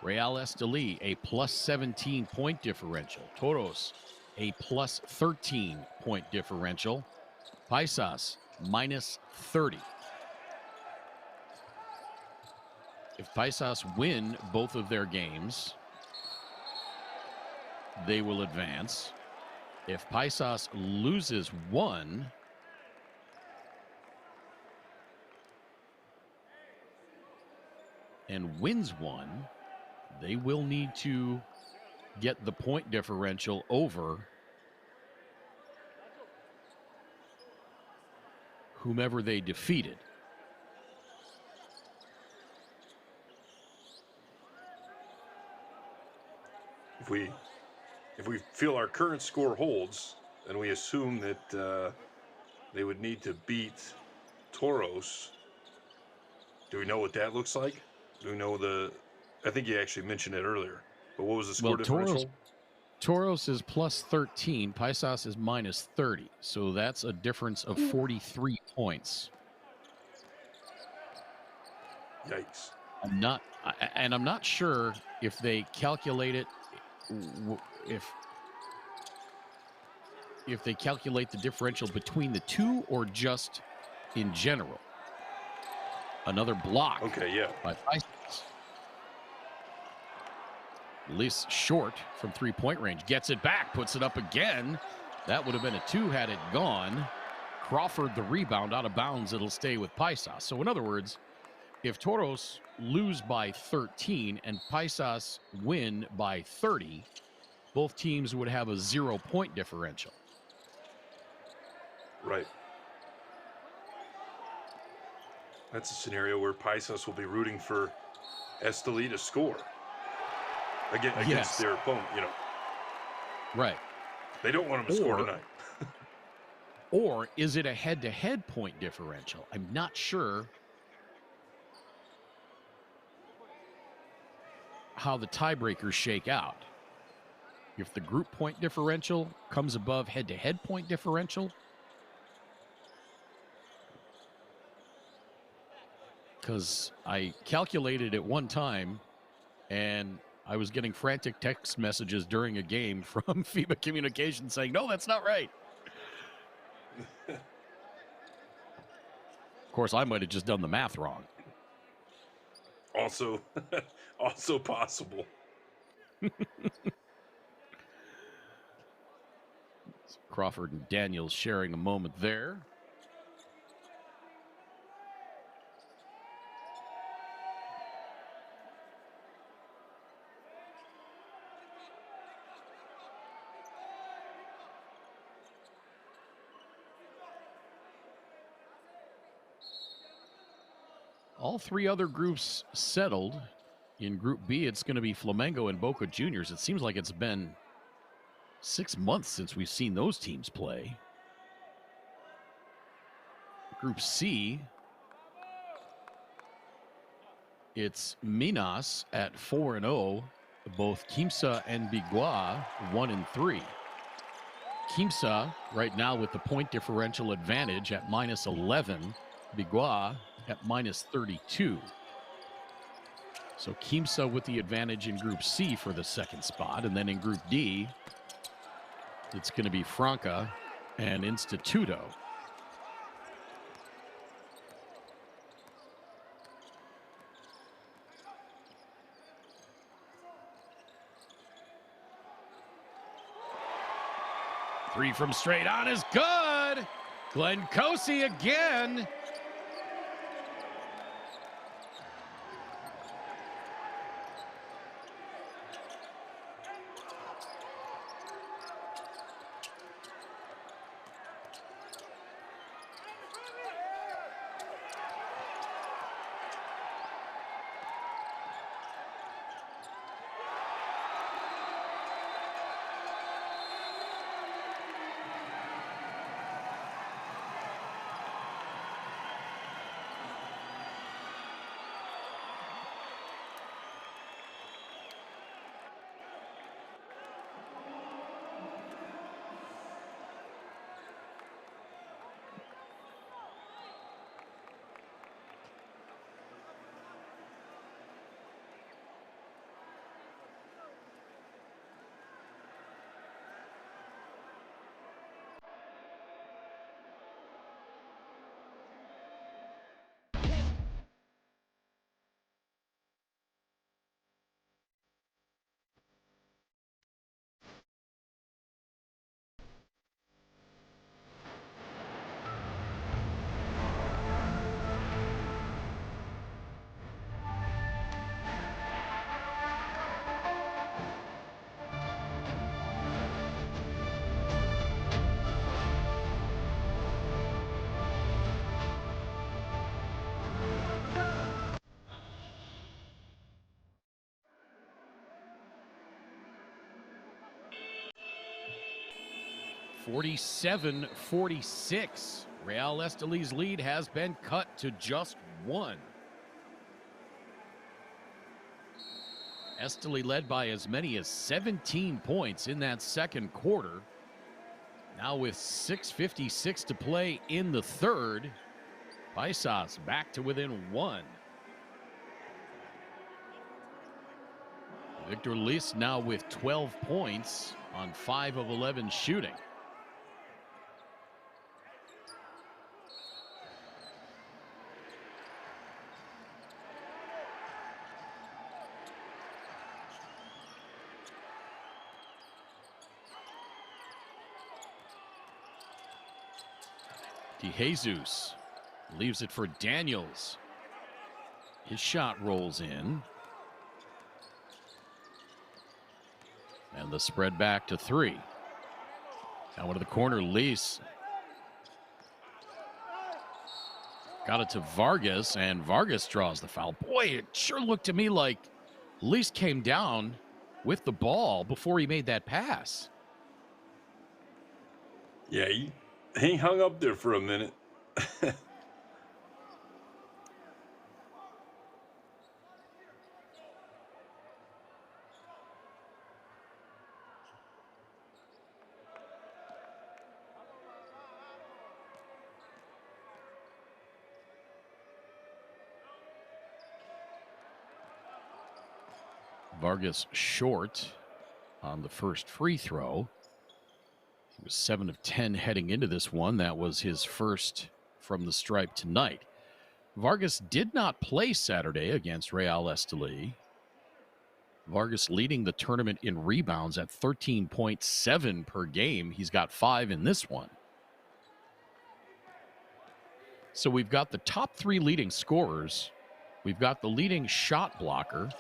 Real Estelí, a plus 17 point differential. Toros, a plus 13 point differential. Paisas, minus 30. If Paisas win both of their games, they will advance. If Paisas loses one, and wins one, they will need to get the point differential over whomever they defeated. If we feel our current score holds, then we assume that they would need to beat Toros. Do we know what that looks like? Do we know I think you actually mentioned it earlier, but what was the score differential? Toros is plus 13. Paisas is minus 30. So that's a difference of 43 points. Yikes. I'm not sure if they calculate it, if they calculate the differential between the two or just in general. Another block. Okay, yeah. By Paisas. Liss short from three-point range. Gets it back, puts it up again. That would have been a 2 had it gone. Crawford the rebound, out of bounds. It'll stay with Paisas. So in other words, if Toros lose by 13 and Paisas win by 30, both teams would have a 0-point differential. Right. That's a scenario where Paisas will be rooting for Estelí to score against their opponent, you know. Right. They don't want him to score tonight. Or is it a head-to-head point differential? I'm not sure how the tiebreakers shake out. If the group point differential comes above head-to-head point differential, because I calculated it one time and I was getting frantic text messages during a game from FIBA Communications saying, no, that's not right. Of course, I might have just done the math wrong. Also possible. Crawford and Daniels sharing a moment there. All three other groups settled. In Group B, it's going to be Flamengo and Boca Juniors. It seems like it's been 6 months since we've seen those teams play. Group C, it's Minas at 4-0. Both Quimsa and Biguá 1-3. Quimsa right now with the point differential advantage at -11. Biguá at -32. So Quimsa with the advantage in Group C for the second spot. And then in Group D, it's going to be Franca and Instituto. Three from straight on is good. Glenn Kosey again. (47-46). Real Estelí's lead has been cut to just 1. Estelí led by as many as 17 points in that second quarter. Now with 6:56 to play in the third, Paisas back to within 1. Victor Liss now with 12 points on 5 of 11 shooting. DeJesus leaves it for Daniels. His shot rolls in. And the spread back to 3. Now into the corner, Lease. Got it to Vargas, and Vargas draws the foul. Boy, it sure looked to me like Lease came down with the ball before he made that pass. Yeah, he hung up there for a minute. Vargas short on the first free throw. He was 7 of 10 heading into this one. That was his first from the stripe tonight. Vargas did not play Saturday against Real Estelí. Vargas leading the tournament in rebounds at 13.7 per game. He's got 5 in this one. So we've got the top 3 leading scorers. We've got the leading shot blocker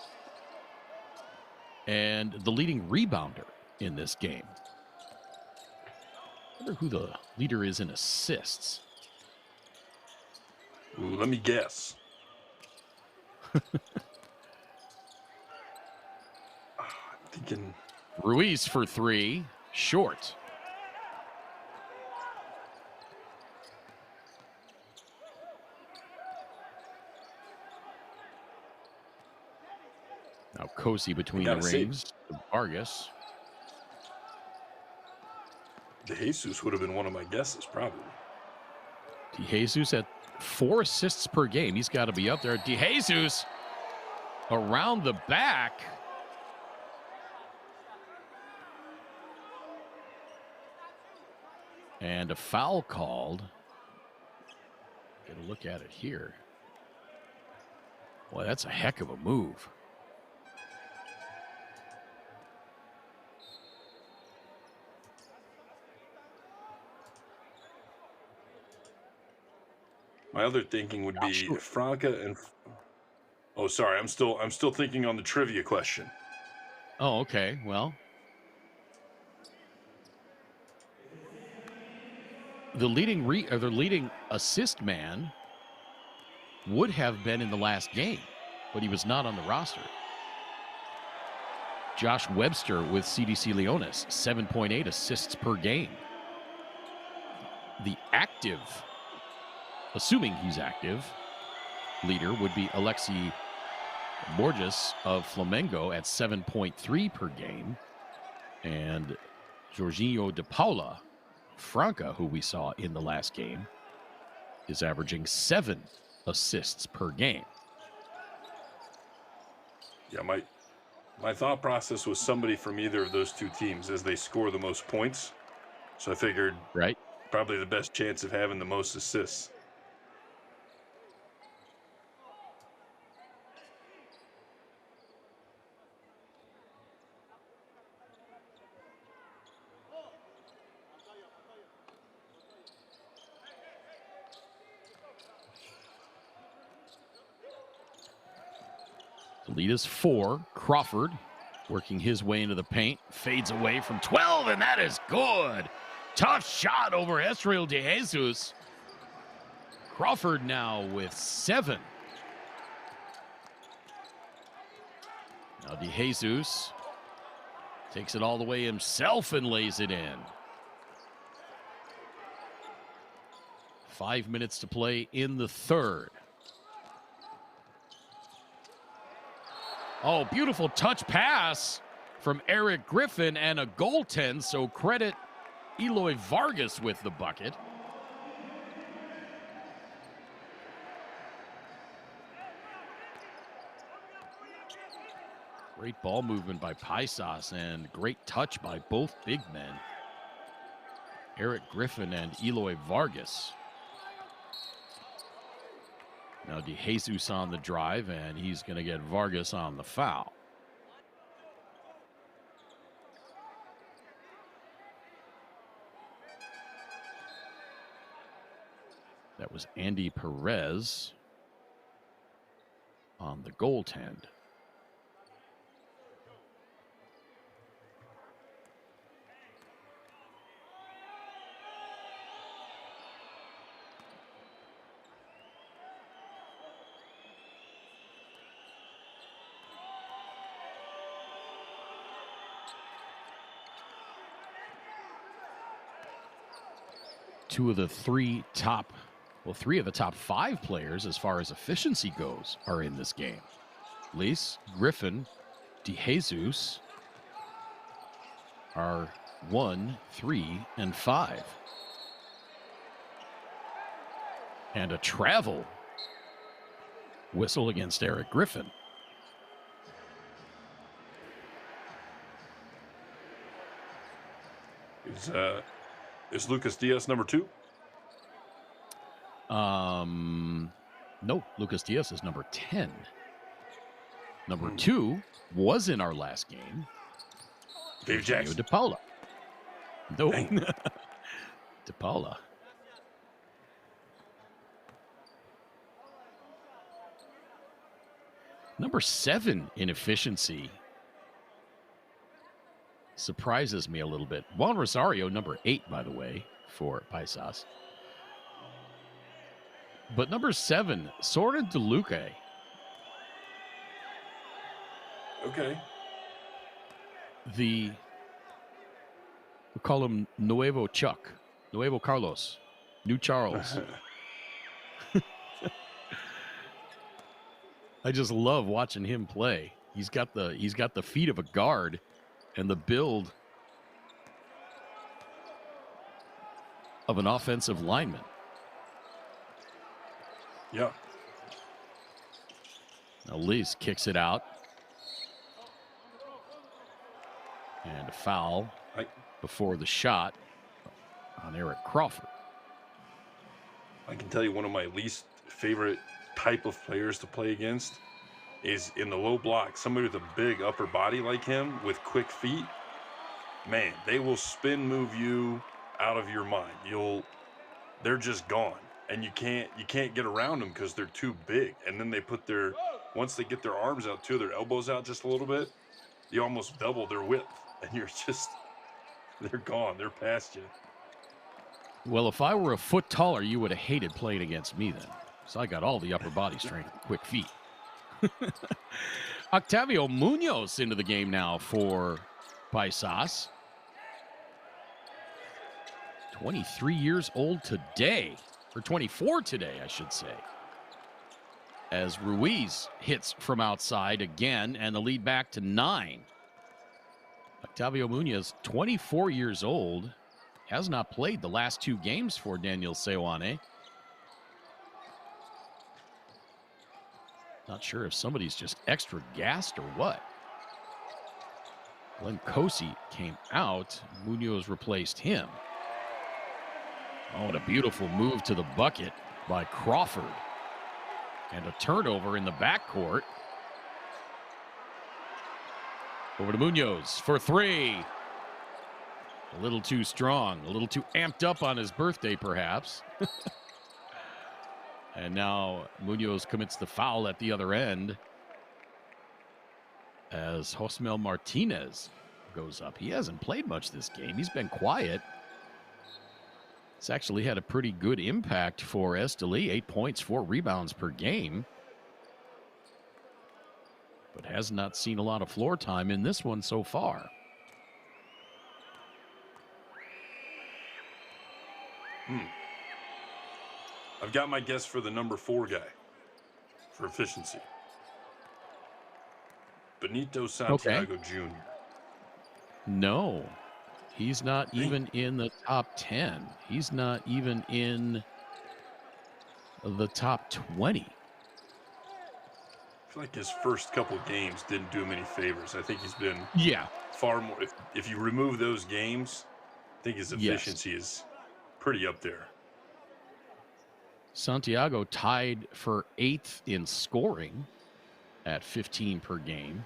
and the leading rebounder in this game. I wonder who the leader is in assists. Ooh, let me guess. I'm thinking Ruiz for 3, short. Now Cosi between the rings to Vargas. DeJesus would have been one of my guesses, probably. DeJesus at 4 assists per game. He's got to be up there. DeJesus around the back. And a foul called. Get a look at it here. Boy, that's a heck of a move. My other thinking would be Franca and. Oh, sorry. I'm still thinking on the trivia question. Oh, okay. Well, the leading assist man would have been in the last game, but he was not on the roster. Josh Webster with CDC Leonis, 7.8 assists per game. The active, assuming he's active, leader would be Alexi Borges of Flamengo at 7.3 per game. And Jorginho de Paula, Franca, who we saw in the last game, is averaging 7 assists per game. Yeah, my thought process was somebody from either of those 2 teams as they score the most points. So I figured probably the best chance of having the most assists. The lead is 4. Crawford working his way into the paint. Fades away from 12, and that is good. Tough shot over Esriel DeJesus. Crawford now with 7. Now DeJesus takes it all the way himself and lays it in. 5 minutes to play in the third. Oh, beautiful touch pass from Eric Griffin and a goaltend, so credit Eloy Vargas with the bucket. Great ball movement by Paisas and great touch by both big men, Eric Griffin and Eloy Vargas. Now DeJesus on the drive, and he's going to get Vargas on the foul. That was Andy Perez on the goaltend. Three of the top 5 players as far as efficiency goes are in this game. Lees, Griffin, DeJesus are 1, 3, and 5. And a travel whistle against Eric Griffin. Is Lucas Diaz number 2? No, Lucas Diaz is number 10. Number 2 was in our last game. Dave Jackson. De Paula. No. De Paula. Number 7 in efficiency surprises me a little bit. Juan Rosario, number 8, by the way, for Paisas. But number 7, Soren DeLuca. Okay. We call him Nuevo Chuck, Nuevo Carlos, New Charles. I just love watching him play. He's got the feet of a guard and the build of an offensive lineman. Yeah. Now Lees kicks it out. And a foul before the shot on Eric Crawford. I can tell you one of my least favorite type of players to play against is in the low block. Somebody with a big upper body like him with quick feet. Man, they will spin move you out of your mind. They're just gone. And you can't get around them because they're too big. And then they once they get their arms out too, their elbows out just a little bit, you almost double their width. And they're gone. They're past you. Well, if I were a foot taller, you would have hated playing against me then. So I got all the upper body strength and quick feet. Octavio Munoz into the game now for Paisas. 23 years old today. Or 24 today, I should say. As Ruiz hits from outside again, and the lead back to 9. Octavio Munoz, 24 years old, has not played the last 2 games for Daniel Seoane. Not sure if somebody's just extra gassed or what. Glenn Cosi came out. Munoz replaced him. Oh, and a beautiful move to the bucket by Crawford. And a turnover in the backcourt. Over to Munoz for 3. A little too strong, a little too amped up on his birthday, perhaps. And now Munoz commits the foul at the other end as Josmel Martinez goes up. He hasn't played much this game. He's been quiet. It's actually had a pretty good impact for Estelí. 8 points, 4 rebounds per game. But has not seen a lot of floor time in this one so far. I've got my guess for the number 4 guy for efficiency. Benito Santiago Jr. No, he's not even in the top 10. He's not even in the top 20. I feel like his first couple games didn't do him any favors. I think he's been far more. If you remove those games, I think his efficiency is pretty up there. Santiago tied for 8th in scoring at 15 per game.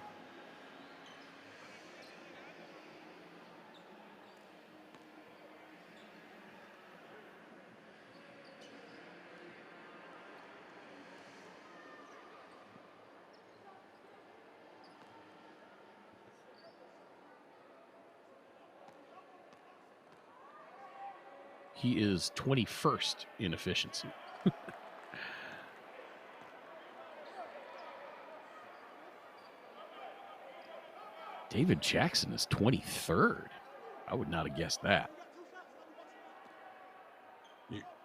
He is 21st in efficiency. David Jackson is 23rd. I would not have guessed that.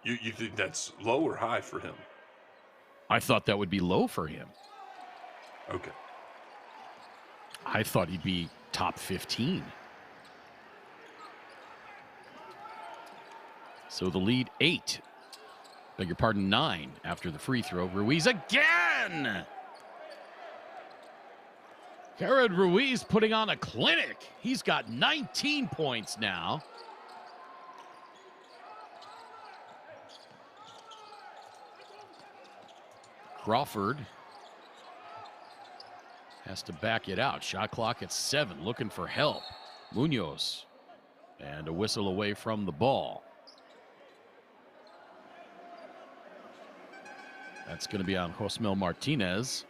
You think that's low or high for him? I thought that would be low for him. Okay. I thought he'd be top 15. So the lead 8. Beg your pardon, 9 after the free throw. Ruiz again! Jared Ruiz putting on a clinic. He's got 19 points now. Crawford has to back it out. Shot clock at 7, looking for help. Munoz, and a whistle away from the ball. That's going to be on Josmel Martinez,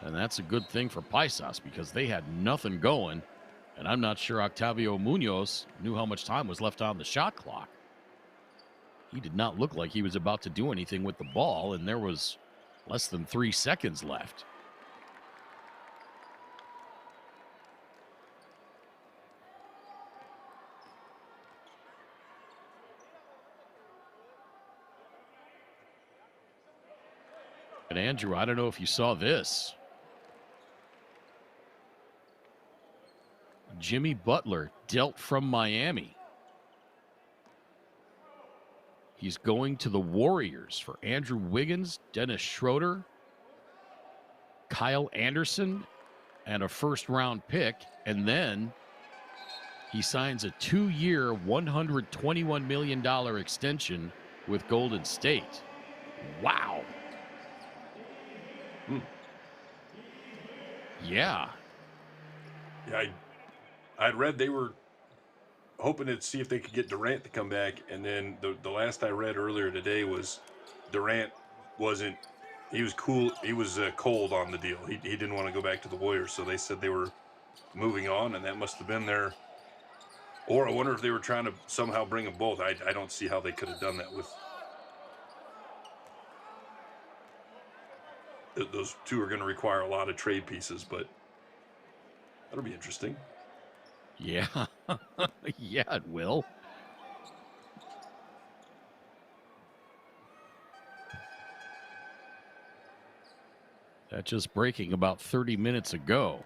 and that's a good thing for Paisas because they had nothing going, and I'm not sure Octavio Munoz knew how much time was left on the shot clock. He did not look like he was about to do anything with the ball, and there was less than 3 seconds left. And Andrew, I don't know if you saw this. Jimmy Butler dealt from Miami. He's going to the Warriors for Andrew Wiggins, Dennis Schroeder, Kyle Anderson, and a first-round pick. And then he signs a 2-year, $121 million extension with Golden State. Wow. Yeah. Yeah, I'd read they were hoping to see if they could get Durant to come back, and then the last I read earlier today was Durant wasn't. He was cool. He was cold on the deal. He didn't want to go back to the Warriors, so they said they were moving on, and that must have been their. Or I wonder if they were trying to somehow bring them both. I don't see how they could have done that with. Those two are going to require a lot of trade pieces, but that'll be interesting. Yeah. Yeah, it will. That just breaking about 30 minutes ago.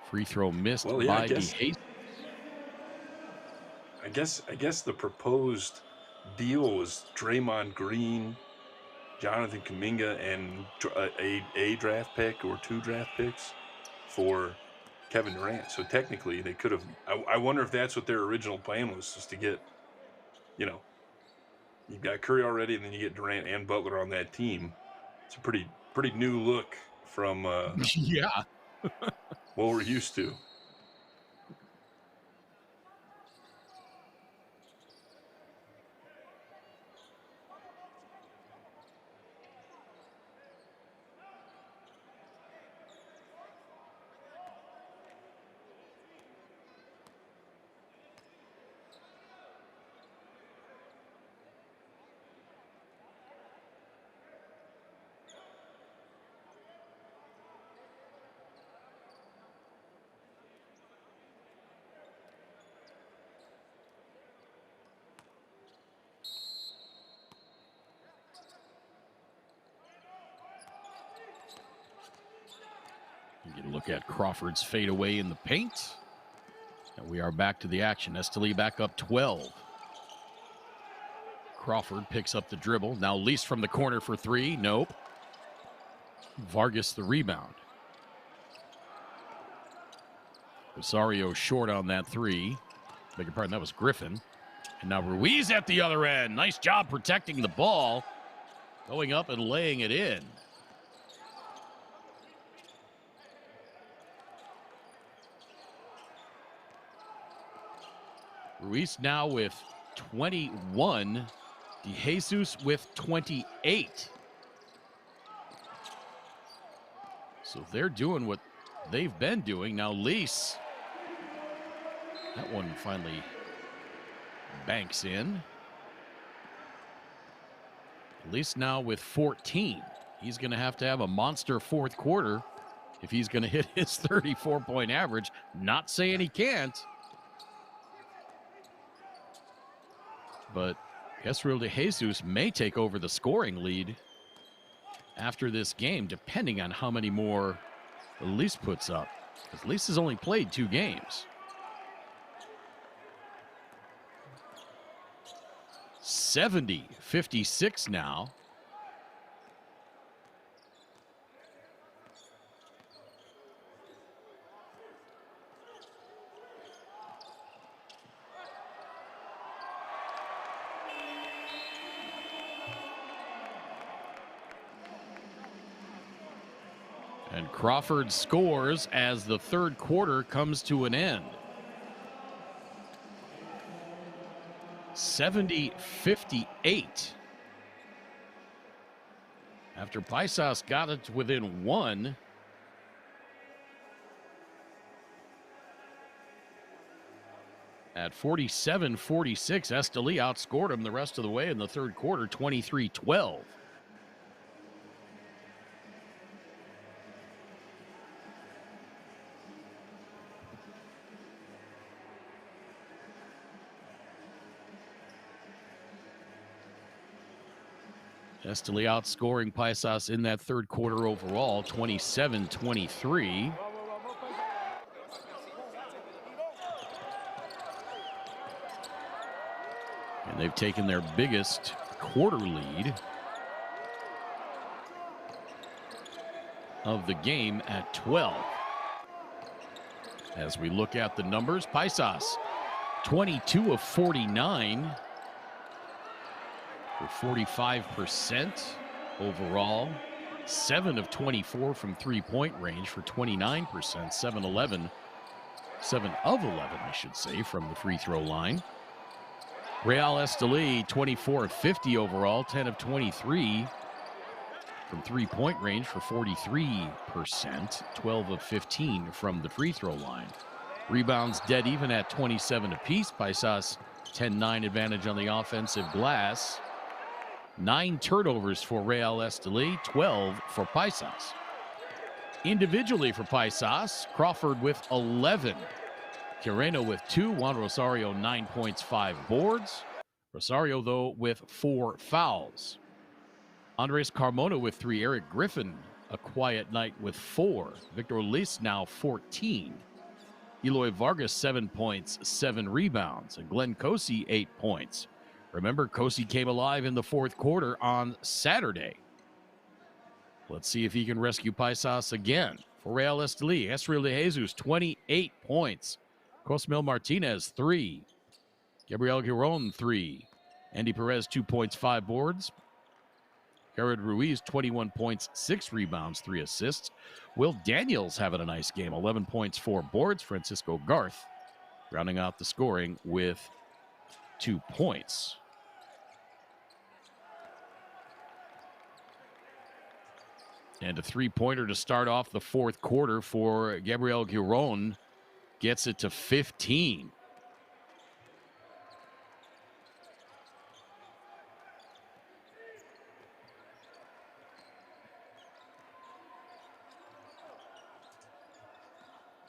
Free throw missed by DeHaze. I guess the proposed deal was Draymond Green, Jonathan Kuminga, and a draft pick or 2 draft picks for Kevin Durant. So technically they could have. I wonder if that's what their original plan was, just to get, you've got Curry already, and then you get Durant and Butler on that team. It's a pretty new look from yeah. what we're used to. You get a look at Crawford's fadeaway in the paint. And we are back to the action. Estelí back up 12. Crawford picks up the dribble. Now Lease from the corner for 3. Nope. Vargas the rebound. Rosario short on that 3. Beg your pardon, that was Griffin. And now Ruiz at the other end. Nice job protecting the ball. Going up and laying it in. Ruiz now with 21. DeJesus with 28. So they're doing what they've been doing. Now Lease That one finally banks in. At least now with 14. He's going to have a monster fourth quarter if he's going to hit his 34-point average. Not saying he can't. But Estelí de Jesus may take over the scoring lead after this game, depending on how many more Elise puts up. Because Elise has only played 2 games. 70-56 now. And Crawford scores as the third quarter comes to an end. 70-58. After Paisas got it within 1. At 47-46, Estelí outscored him the rest of the way in the third quarter, 23-12. Estelí outscoring Paisas in that third quarter overall, 27-23. And they've taken their biggest quarter lead of the game at 12. As we look at the numbers, Paisas, 22 of 49. For 45% overall, 7 of 24 from three-point range for 29%, 7 of 11, I should say, from the free throw line. Real Estelí, 24 of 50 overall, 10 of 23 from three-point range for 43%, 12 of 15 from the free throw line. Rebounds dead even at 27 apiece. Paisas, 10-9 advantage on the offensive glass. 9 turnovers for Real Estelí, 12 for Paisas. Individually for Paisas, Crawford with 11. Quireno with 2. Juan Rosario, 9 points, 5 boards. Rosario, though, with 4 fouls. Andres Carmona with 3. Eric Griffin, a quiet night with 4. Victor Liz now 14. Eloy Vargas, 7 points, 7 rebounds. And Glenn Cosi, 8 points. Remember, Cosi came alive in the fourth quarter on Saturday. Let's see if he can rescue Paisas again. For Real Estelí, Estelí de Jesus, 28 points. Cosmel Martinez, 3. Gabriel Giron, 3. Andy Perez, 2 points, 5 boards. Jared Ruiz, 21 points, 6 rebounds, 3 assists. Will Daniels having a nice game, 11 points, 4 boards. Francisco Garth rounding out the scoring with 2 points. And a three-pointer to start off the fourth quarter for Gabriel Giron. Gets it to 15.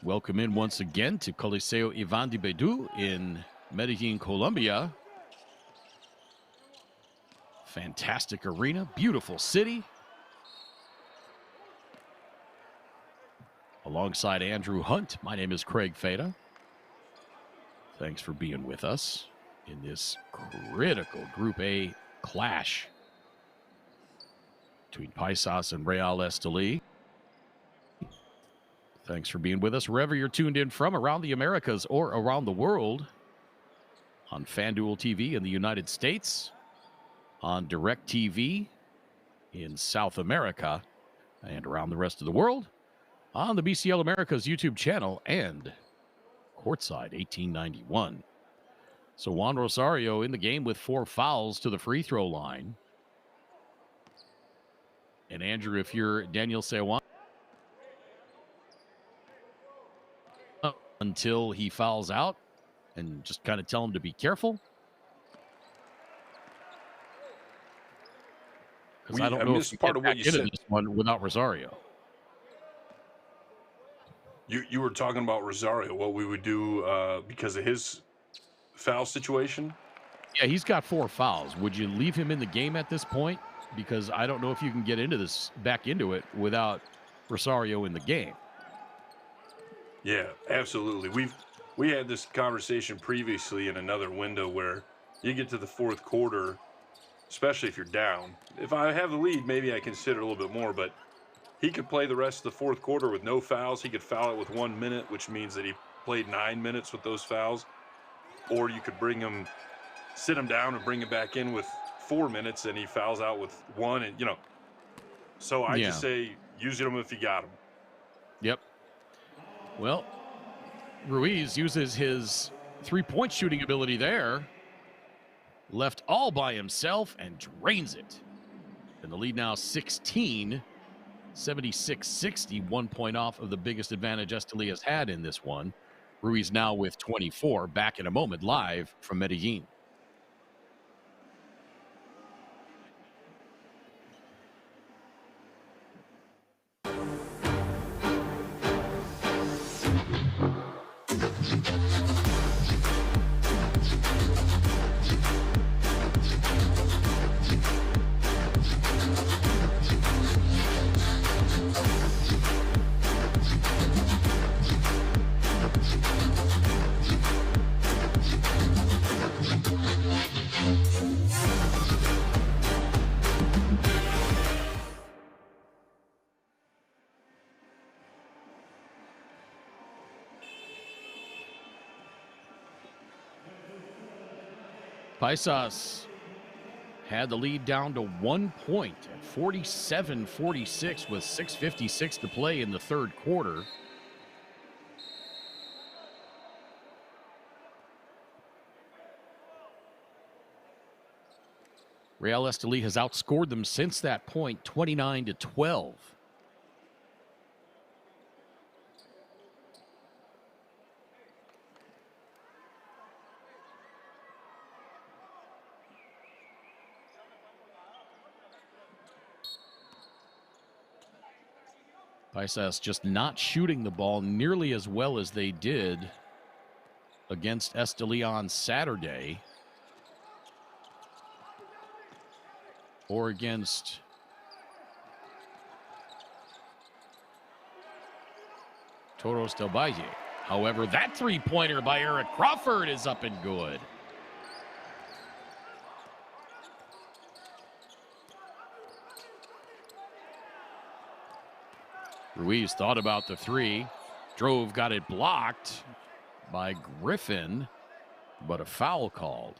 Welcome in once again to Coliseo Iván de Bedú in Medellin, Colombia. Fantastic arena, beautiful city. Alongside Andrew Hunt, my name is Craig Feda. Thanks for being with us in this critical Group A clash between Paisas and Real Estelí. Thanks for being with us wherever you're tuned in from, around the Americas or around the world, on FanDuel TV in the United States, on DirecTV in South America, and around the rest of the world, on the BCL Americas YouTube channel and Courtside 1891. So Juan Rosario in the game with 4 fouls to the free throw line. And Andrew, if you're Daniel Sewan, until he fouls out, and just kind of tell him to be careful? Because I don't know if this you part get of what back you into said. this one without Rosario. You were talking about Rosario, what we would do because of his foul situation. Yeah, he's got 4 fouls. Would you leave him in the game at this point? Because I don't know if you can get into this, back into it, without Rosario in the game. Yeah, absolutely. We had this conversation previously in another window where you get to the fourth quarter, especially if you're down. If I have the lead, maybe I consider a little bit more, but he could play the rest of the fourth quarter with no fouls. He could foul it with 1 minute, which means that he played 9 minutes with those fouls. Or you could sit him down and bring him back in with 4 minutes, and he fouls out with 1, and So I just say use him if you got him. Yep. Well, Ruiz uses his 3-point shooting ability there. Left all by himself and drains it. And the lead now 16, 76-60, 1 point off of the biggest advantage Estelí has had in this one. Ruiz now with 24. Back in a moment, live from Medellin. Paisas had the lead down to 1 point at 47-46 with 6:56 to play in the third quarter. Real Estelí has outscored them since that point, 29-12. Paisas just not shooting the ball nearly as well as they did against Estelí on Saturday, or against Toros del Valle. However, that 3-pointer by Eric Crawford is up and good. Ruiz thought about the 3, drove, got it blocked by Griffin, but a foul called.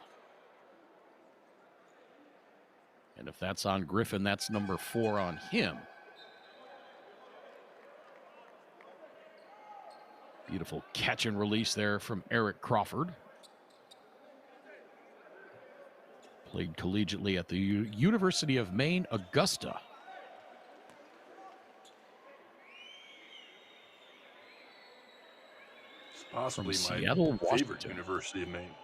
And if that's on Griffin, that's number 4 on him. Beautiful catch and release there from Eric Crawford. Played collegiately at the University of Maine, Augusta. It's possibly From my Seattle, favorite Washington. University of Maine.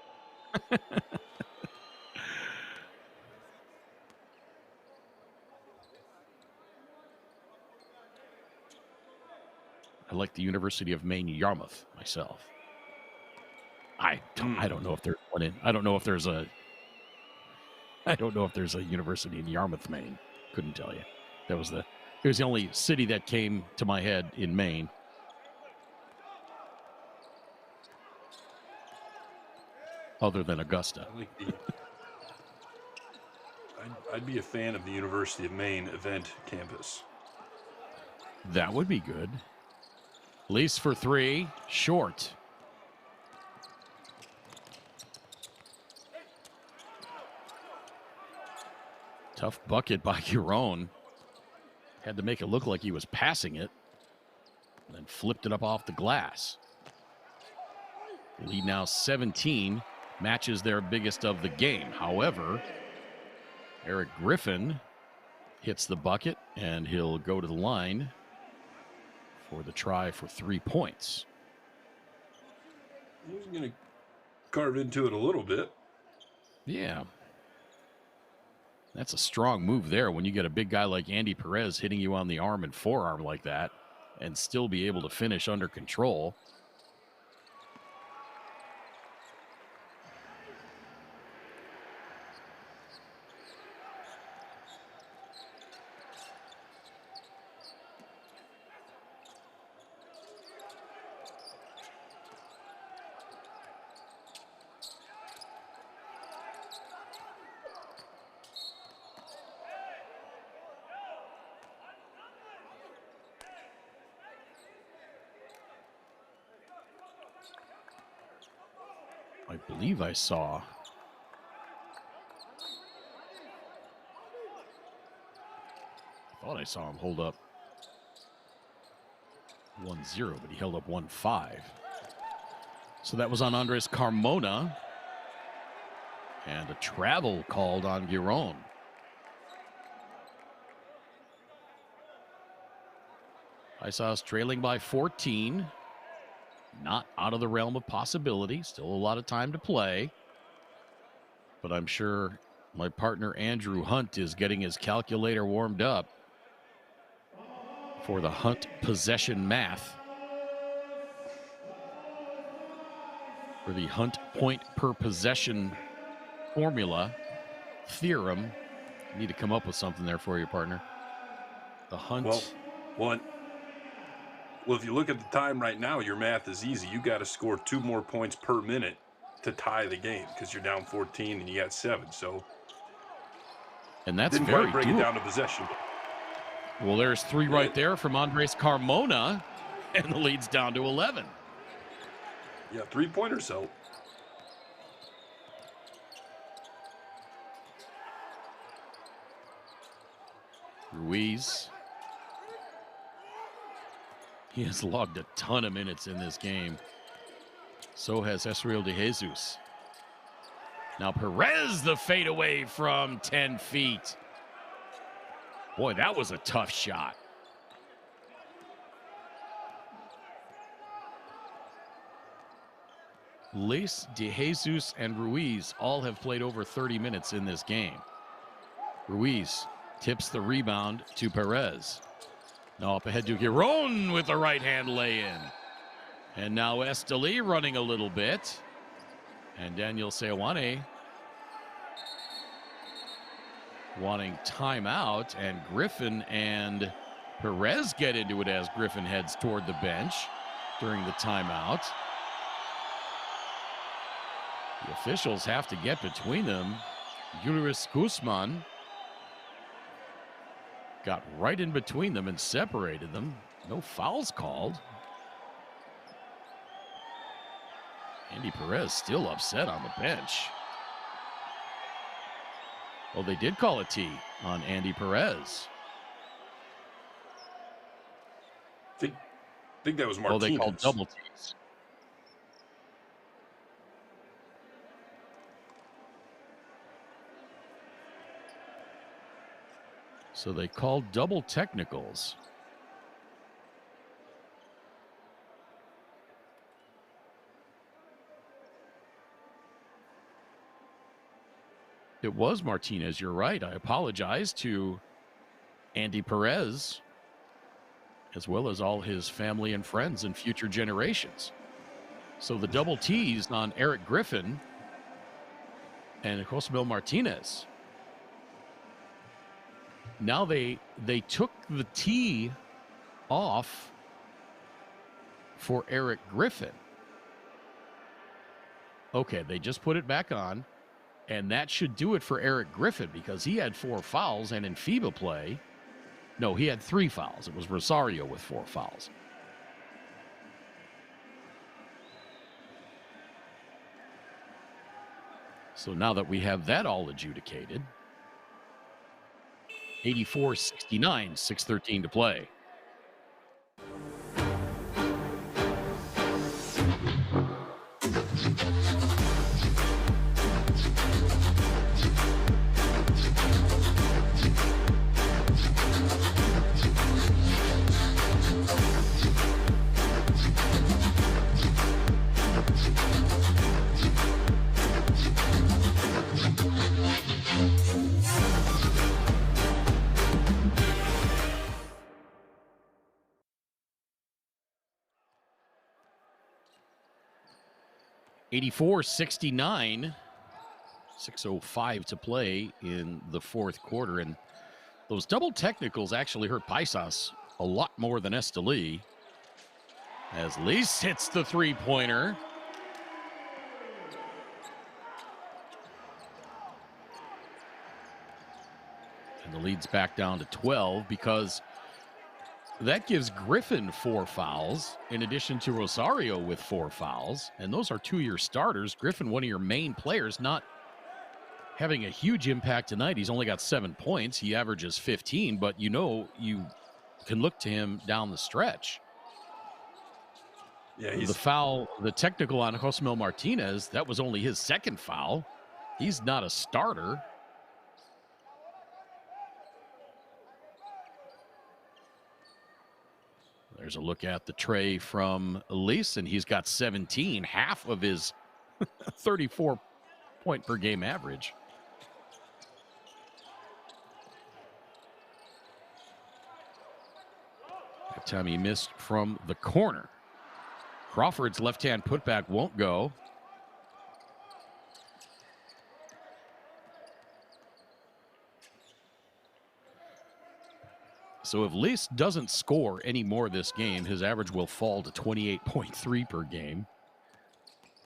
I like the University of Maine, Yarmouth myself. I don't know if there's one in. I don't know if there's a university in Yarmouth, Maine. Couldn't tell you. It was the only city that came to my head in Maine. Other than Augusta. I'd be a fan of the University of Maine event campus. That would be good. Lease for 3, short. Tough bucket by Giron. Had to make it look like he was passing it. And then flipped it up off the glass. Lead now 17. Matches their biggest of the game. However, Eric Griffin hits the bucket, and he'll go to the line for the try for 3 points. carve into it a little bit. Yeah. That's a strong move there when you get a big guy like Andy Perez hitting you on the arm and forearm like that and still be able to finish under control. I believe I saw. I thought I saw him hold up 1-0, but he held up 1-5. So that was on Andres Carmona. And a travel called on Giron. Paisas trailing by 14. Not out of the realm of possibility. Still a lot of time to play. But I'm sure my partner Andrew Hunt is getting his calculator warmed up for the Hunt possession math. For the Hunt point per possession formula, theorem. I need to come up with something there for you, partner. The Hunt. Well, if you look at the time right now, your math is easy. You got to score 2 more points per minute to tie the game because you're down 14 and you got 7. So, and that's didn't very quite break it down to possession. Well, there's 3 right there from Andres Carmona, and the lead's down to 11. Yeah, 3-pointers help. Ruiz. He has logged a ton of minutes in this game. So has Esriel de Jesus. Now Perez, the fadeaway from 10 feet. Boy, that was a tough shot. Luis de Jesus and Ruiz all have played over 30 minutes in this game. Ruiz tips the rebound to Perez. Now up ahead to Giron with the right-hand lay-in. And now Estelí running a little bit. And Daniel Seoane wanting timeout. And Griffin and Perez get into it as Griffin heads toward the bench during the timeout. The officials have to get between them. Julius Guzman got right in between them and separated them. No fouls called. Andy Perez still upset on the bench. Well, they did call a T on Andy Perez. I think that was Martinez. Oh, they called double Ts. So they called double technicals. It was Martinez, you're right. I apologize to Andy Perez, as well as all his family and friends and future generations. So the double T's on Eric Griffin and Josmel Martinez. Now they took the T off for Eric Griffin. Okay, they just put it back on, and that should do it for Eric Griffin because he had 4 fouls, and in FIBA play, no, he had 3 fouls. It was Rosario with 4 fouls. So now that we have that all adjudicated, 84-69, 6:13 to play. 84-69. 6:05 to play in the fourth quarter. And those double technicals actually hurt Paisas a lot more than Estelí. As Lys hits the three-pointer. And the lead's back down to 12 because that gives Griffin 4 fouls in addition to Rosario with 4 fouls. And those are 2-year starters. Griffin, one of your main players, not having a huge impact tonight. He's only got 7 points. He averages 15, but you know you can look to him down the stretch. Yeah, the foul, the technical on Josemel Martinez, that was only his 2nd foul. He's not a starter. There's a look at the tray from Lys, and he's got 17, half of his 34-point-per-game average. That time he missed from the corner. Crawford's left-hand putback won't go. So if Lys doesn't score any more this game, his average will fall to 28.3 per game.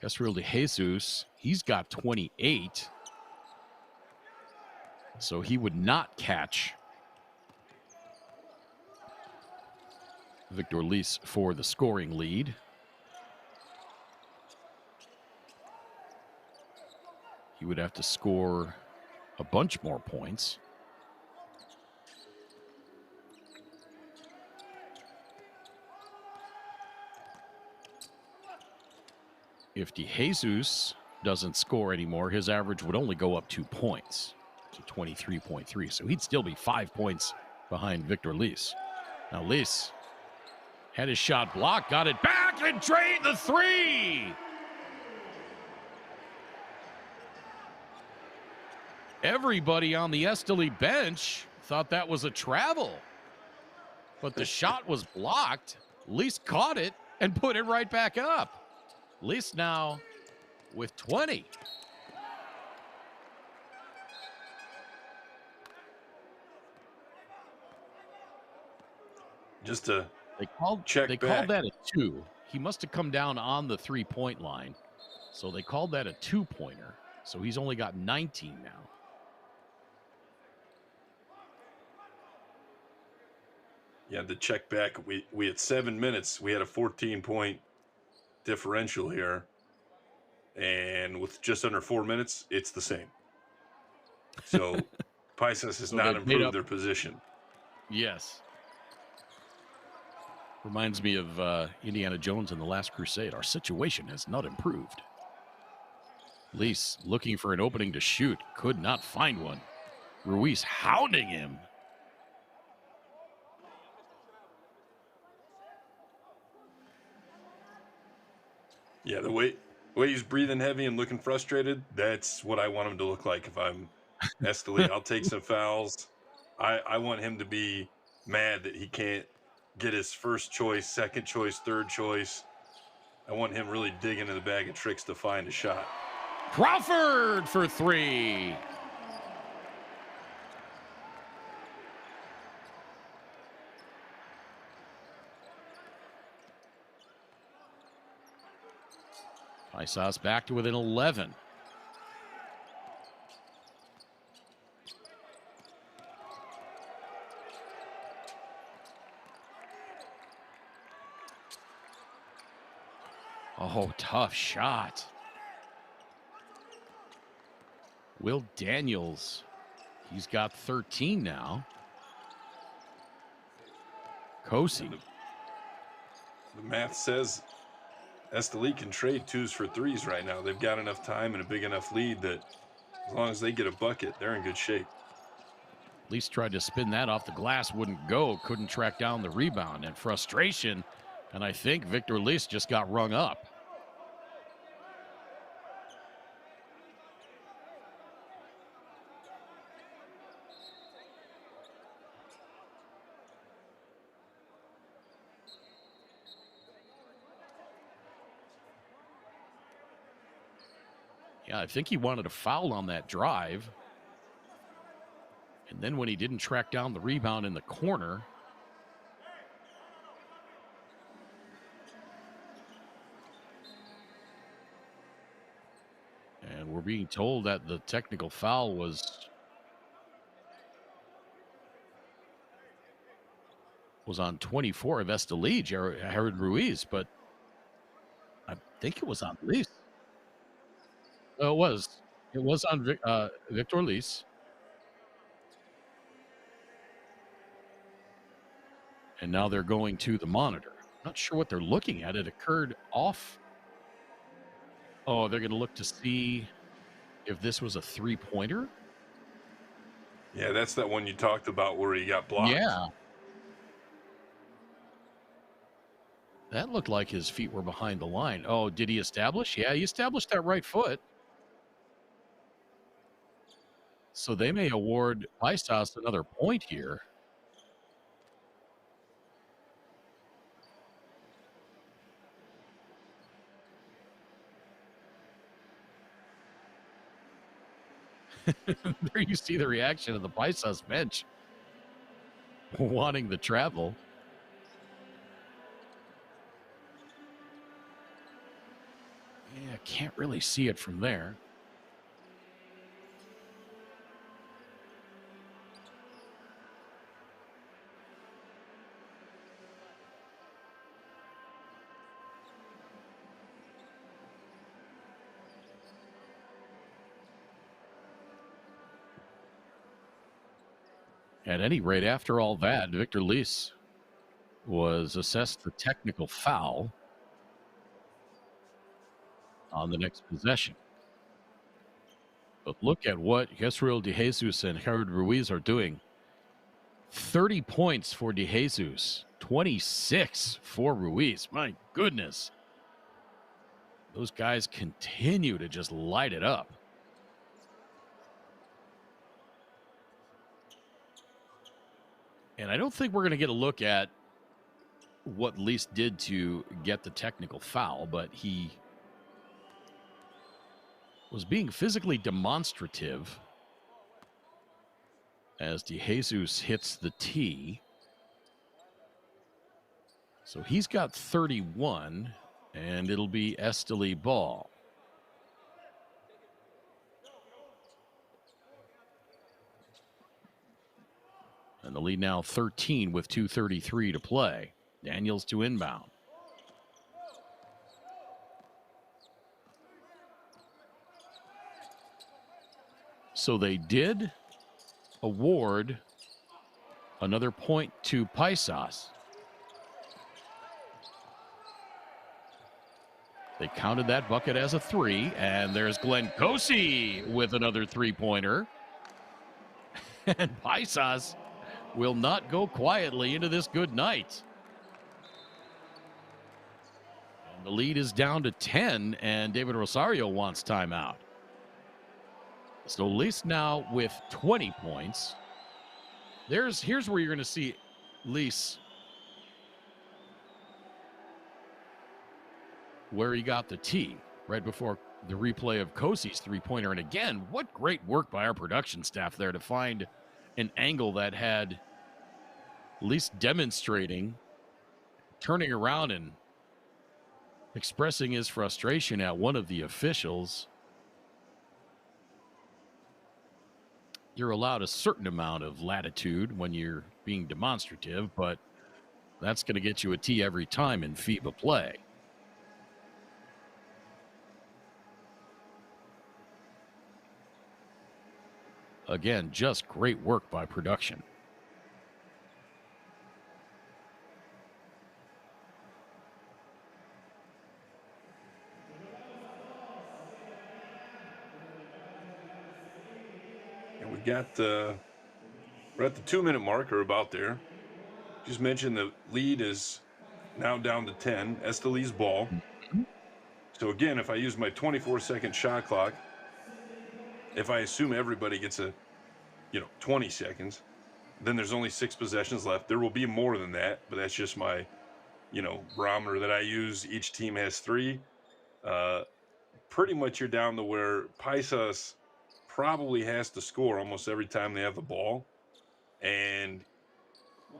Estelí de Jesus, he's got 28. So he would not catch Victor Lys for the scoring lead. He would have to score a bunch more points. If De Jesus doesn't score anymore, his average would only go up 2 points to 23.3. So he'd still be 5 points behind Victor Lys. Now Lys had his shot blocked, got it back, and drained the three. Everybody on the Estelí bench thought that was a travel, but the shot was blocked. Lys caught it and put it right back up. Lys now with 20. Just to check they called that a 2. He must have come down on the 3-point line. So they called that a 2-pointer. So he's only got 19 now. Yeah, the check back. We had 7 minutes. We had a 14-point differential here. And with just under 4 minutes, it's the same. So Paisas has not improved their position. Yes. Reminds me of Indiana Jones in The Last Crusade. Our situation has not improved. Lys looking for an opening to shoot. Could not find one. Ruiz hounding him. Yeah, the way he's breathing heavy and looking frustrated, that's what I want him to look like if I'm Estelí. I'll take some fouls. I want him to be mad that he can't get his first choice, second choice, third choice. I want him really digging into the bag of tricks to find a shot. Crawford for 3. Paisas back to within 11. Oh, tough shot. Will Daniels, he's got 13 now. Kosi. The math says Estelí can trade 2s for 3s right now. They've got enough time and a big enough lead that as long as they get a bucket, they're in good shape. Lys tried to spin that off the glass, wouldn't go, couldn't track down the rebound, and frustration. And I think Victor Lys just got rung up. Yeah, I think he wanted a foul on that drive. And then when he didn't track down the rebound in the corner, and we're being told that the technical foul was on 24 of Estelí, Jared Ruiz, but I think it was on Liz. Oh, it was. It was on Victor Liz. And now they're going to the monitor. Not sure what they're looking at. It occurred off. Oh, they're going to look to see if this was a three-pointer. Yeah, that's that one you talked about where he got blocked. Yeah. That looked like his feet were behind the line. Oh, did he establish? Yeah, he established that right foot. So they may award Paisas another point here. There you see the reaction of the Paisas bench wanting the travel. Yeah, can't really see it from there. At any rate, after all that, Victor Liz was assessed the technical foul on the next possession. But look at what Yesriel De Jesus and Jared Ruiz are doing. 30 points for De Jesus, 26 for Ruiz. My goodness. Those guys continue to just light it up. And I don't think we're going to get a look at what Liz did to get the technical foul, but he was being physically demonstrative as De Jesus hits the tee. So he's got 31, and it'll be Estelí ball. And the lead now 13 with 2:33 to play. Daniels to inbound. So they did award another point to Paisas. They counted that bucket as a three, and there's Glenn Kosey with another three-pointer. And Paisas will not go quietly into this good night. And the lead is down to 10, and David Rosario wants timeout. So Liz now with 20 points. Here's where you're going to see Liz where he got the tee right before the replay of Kosey's three-pointer. And again, what great work by our production staff there to find an angle that had Liz demonstrating, turning around and expressing his frustration at one of the officials. You're allowed a certain amount of latitude when you're being demonstrative, but that's going to get you a tee every time in FIBA play. Again, just great work by production. And we got we're at the 2-minute mark or about there. Just mentioned the lead is now down to 10. Estelí's ball. So again, if I use my 24-second shot clock, if I assume everybody gets 20 seconds, then there's only 6 possessions left. There will be more than that, but that's just my, barometer that I use. Each team has 3. pretty much you're down to where Paisas probably has to score almost every time they have the ball, and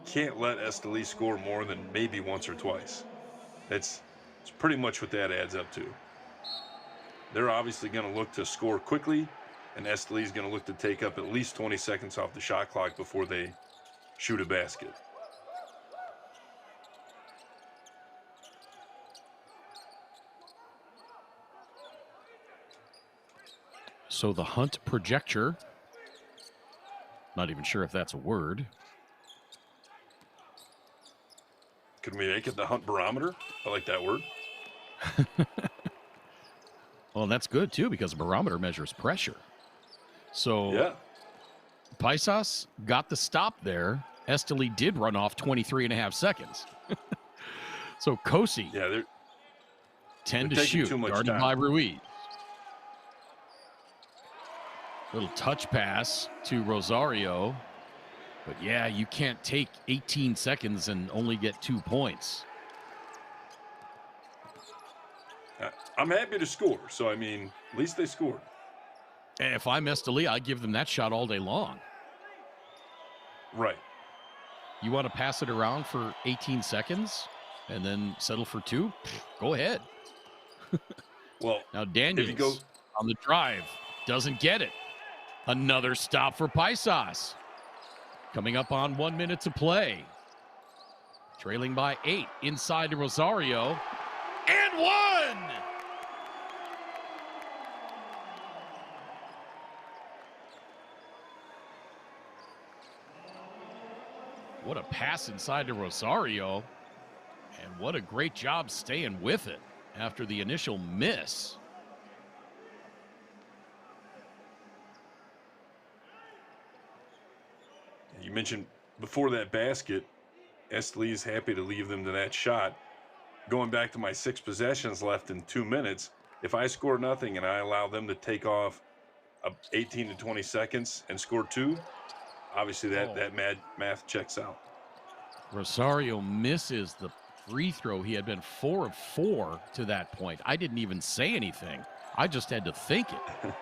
can't let Estelí score more than maybe once or twice. It's pretty much what that adds up to. They're obviously going to look to score quickly, and Estelí is going to look to take up at least 20 seconds off the shot clock before they shoot a basket. So the Hunt projector, not even sure if that's a word. Could we make it the Hunt barometer? I like that word. Well, that's good, too, because a barometer measures pressure. So Yeah. Paisas got the stop there. Estelí did run off 23 and a half seconds. So Cosi, Yeah, they're 10 to taking shoot, too much guarded time. by Ruiz. Little touch pass to Rosario. But, yeah, you can't take 18 seconds and only get 2 points. I'm happy to score. So, I mean, at least they scored. And if I'm Estelí, I give them that shot all day long. Right. You want to pass it around for 18 seconds and then settle for 2? Go ahead. Well, Now Daniels on the drive doesn't get it. Another stop for Paisas. Coming up on 1 minute to play. Trailing by 8 inside to Rosario. And 1! What a pass inside to Rosario. And what a great job staying with it after the initial miss. You mentioned before that basket, Estelí is happy to leave them to that shot. Going back to my 6 possessions left in 2 minutes, if I score nothing and I allow them to take off 18 to 20 seconds and score 2, obviously that math checks out. Rosario misses the free throw. He had been 4 of 4 to that point. I didn't even say anything. I just had to think it.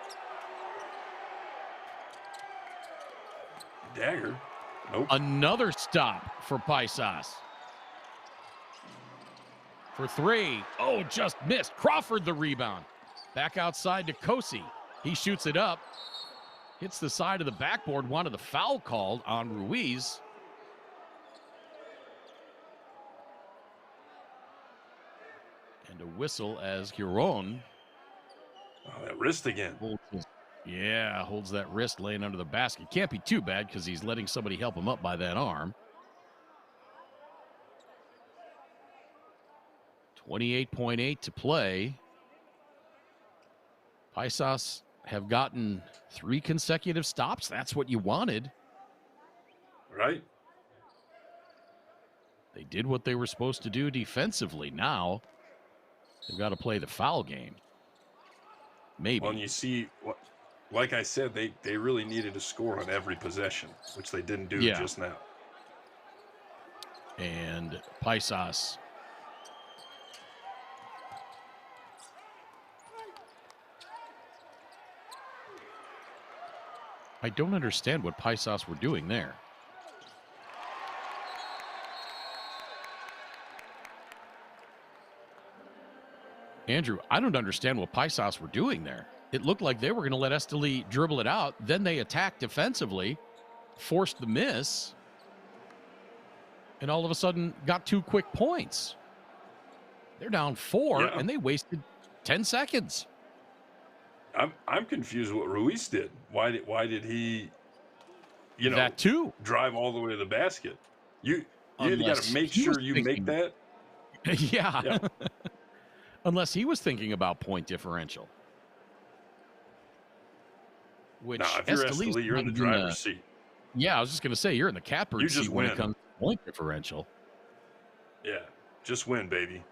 Dagger. Nope. Another stop for Paisas. For 3. Oh, just missed. Crawford the rebound. Back outside to Cosi. He shoots it up. Hits the side of the backboard. Wanted the foul called on Ruiz. And a whistle as Giron. Oh, that wrist again. Holds that wrist laying under the basket. Can't be too bad because he's letting somebody help him up by that arm. 28.8 to play. Paisas have gotten 3 consecutive stops. That's what you wanted. Right. They did what they were supposed to do defensively. Now they've got to play the foul game. Maybe. Well, and you see, like I said, they really needed to score on every possession, which they didn't do just now. And Paisas I don't understand what Paisas were doing there. Andrew, I don't understand what Paisas were doing there. It looked like they were going to let Estelí dribble it out. Then they attacked defensively, forced the miss, and all of a sudden got 2 quick points. They're down 4, and they wasted 10 seconds. I'm confused what Ruiz did. Why did he, that too, drive all the way to the basket? You either got to make sure you make that. Yeah. Unless he was thinking about point differential. Which if you're Estelí, you're in the driver's seat. Yeah, I was just going to say, you're in the catbird seat when it comes to point differential. Yeah, just win, baby.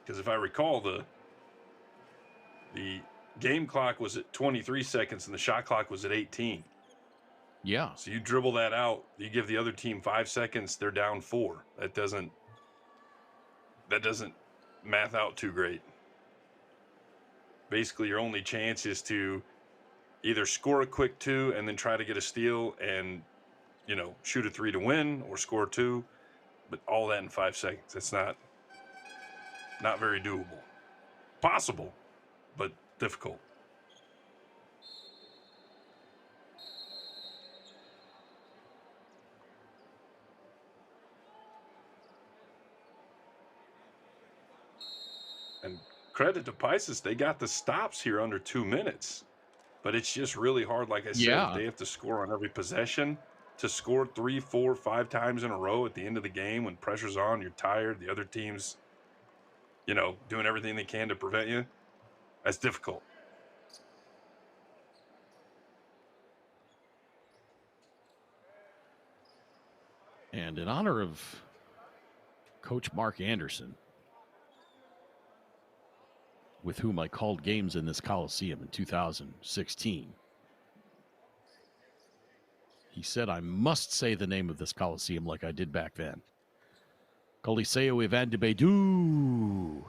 Because if I recall, the game clock was at 23 seconds and the shot clock was at 18. Yeah. So you dribble that out, you give the other team 5 seconds, they're down 4. That doesn't math out too great. Basically, your only chance is to either score a quick 2 and then try to get a steal and, you know, shoot a 3 to win, or score 2, but all that in 5 seconds. It's not very doable. Possible, but difficult. And credit to Paisas, they got the stops here under 2 minutes. But it's just really hard, like I said, Yeah. they have to score on every possession. To score 3, 4, 5 times in a row at the end of the game when pressure's on, you're tired, the other team's, you know, doing everything they can to prevent you, that's difficult. And in honor of Coach Mark Anderson, with whom I called games in this Coliseum in 2016, he said I must say the name of this Coliseum like I did back then. Coliseo Ivan de Beidou.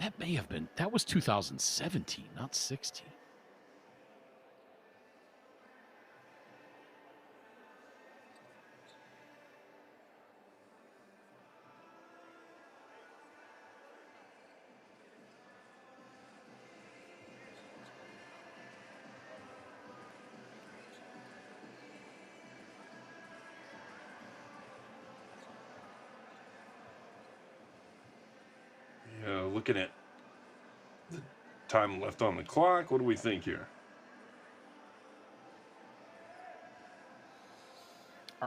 That may have been, that was 2017, not 16. Looking at the time left on the clock, what do we think here?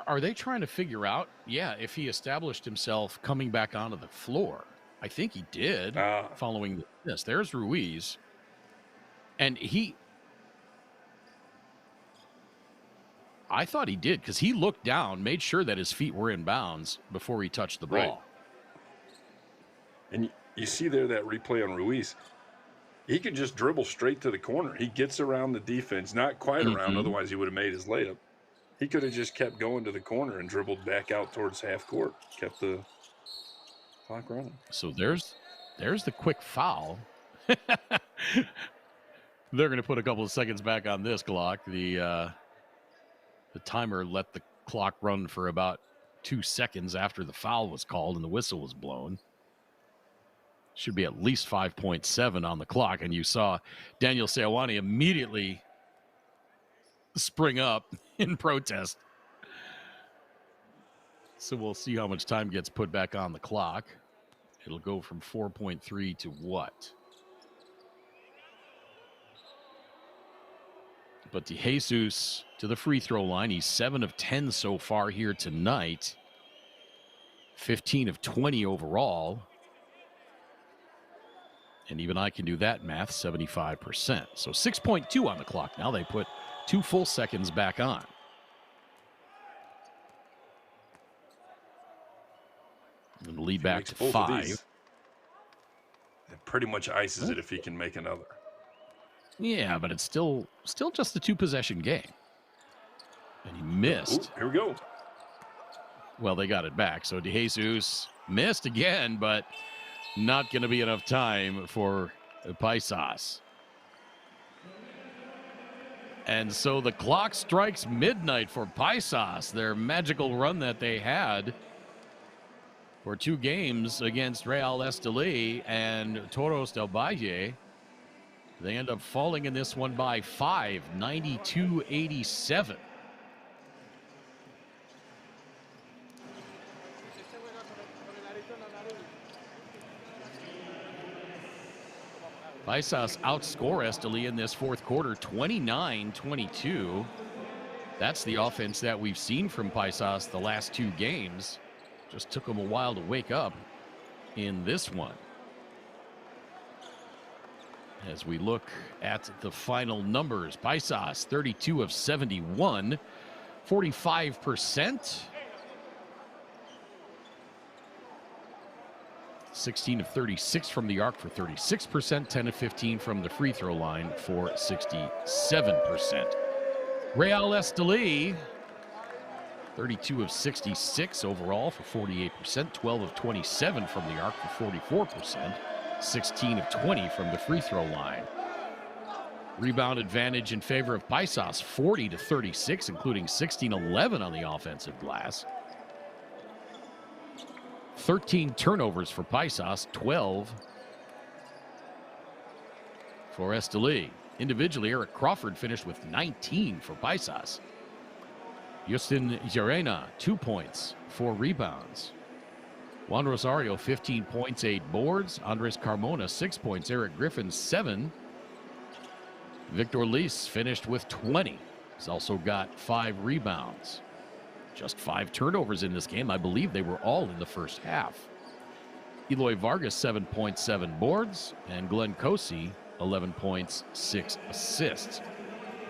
Are they trying to figure out, if he established himself coming back onto the floor? I think he did following this. There's Ruiz. And I thought he did, because he looked down, made sure that his feet were in bounds before he touched the ball. Right. And you see there that replay on Ruiz. He could just dribble straight to the corner. He gets around the defense, not quite around, otherwise he would have made his layup. He could have just kept going to the corner and dribbled back out towards half court, kept the clock running. So there's the quick foul. They're going to put a couple of seconds back on this clock. The timer let the clock run for about 2 seconds after the foul was called and the whistle was blown. Should be at least 5.7 on the clock. And you saw Daniel Seoane immediately spring up in protest. So we'll see how much time gets put back on the clock. It'll go from 4.3 to what? But DeJesus to the free throw line. He's 7 of 10 so far here tonight. 15 of 20 overall. And even I can do that math, 75%. So 6.2 on the clock. Now they put 2 full seconds back on. And the lead back to 5. It pretty much ices it if he can make another. Yeah, but it's still just a 2-possession game. And he missed. Ooh, here we go. Well, they got it back. So DeJesus missed again, but not going to be enough time for Paisas. And so the clock strikes midnight for Paisas, their magical run that they had for 2 games against Real Estelí and Toros del Valle. They end up falling in this one by 5, 92-87. Paisas outscore Estelí in this fourth quarter, 29-22. That's the offense that we've seen from Paisas the last 2 games. Just took them a while to wake up in this one. as we look at the final numbers. Paisas, 32 of 71, 45%. 16 of 36 from the arc for 36%, 10 of 15 from the free throw line for 67%. Real Estelí, 32 of 66 overall for 48%, 12 of 27 from the arc for 44%, 16 of 20 from the free throw line. Rebound advantage in favor of Paisas, 40 to 36, including 16-11 on the offensive glass. 13 turnovers for Paisas, 12 for Estelí. Individually, Eric Crawford finished with 19 for Paisas. Justin Llerena, 2 points, 4 rebounds. Juan Rosario, 15 points, 8 boards. Andres Carmona, 6 points. Eric Griffin, 7. Victor Lis finished with 20. He's also got 5 rebounds. Just 5 turnovers in this game. I believe they were all in the first half. Eloy Vargas, 7 points, 7 boards. And Glenn Cosi, 11 points, 6 assists.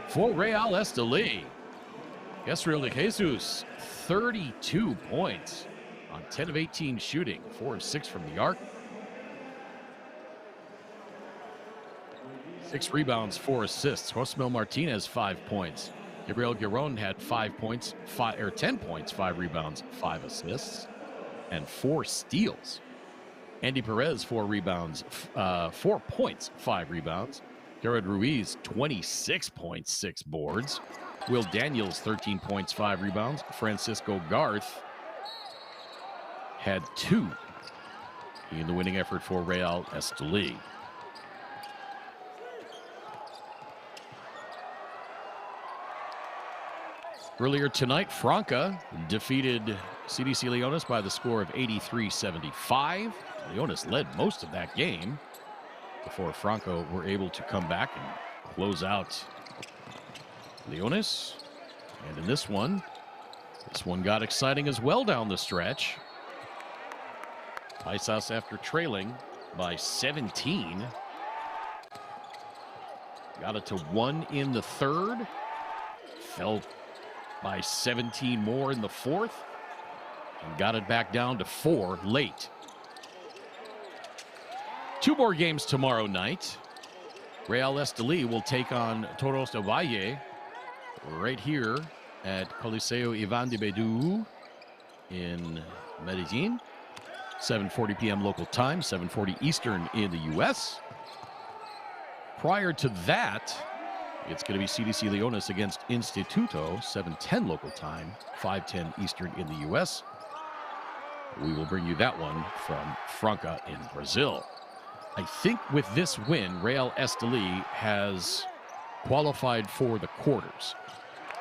For Real Estelí, Yesriel de Jesus, 32 points on 10 of 18 shooting, 4 of 6 from the arc. 6 rebounds, 4 assists. Josmel Martinez, 5 points. Gabriel Giron had 10 points, 5 rebounds, 5 assists, and 4 steals. Andy Perez, 4 rebounds, 4 points, 5 rebounds. Jared Ruiz, 26 points, 6 boards. Will Daniels, 13 points, 5 rebounds. Francisco Garth had 2 in the winning effort for Real Estelí. Earlier tonight, Franca defeated CDC Leones by the score of 83-75. Leones led most of that game before Franco were able to come back and close out Leones. And in this one got exciting as well down the stretch. Paisas, after trailing by 17, got it to 1 in the third, fell by 17 more in the fourth, and got it back down to 4 late. 2 more games tomorrow night. Real Estelí will take on Toros del Valle right here at Coliseo Iván de Bedú in Medellin. 7:40 p.m. local time, 7:40 Eastern in the U.S. Prior to that, it's going to be CDC Leones against Instituto, 7:10 local time, 5:10 Eastern in the U.S. We will bring you that one from Franca in Brazil. I think with this win, Real Estelí has qualified for the quarters.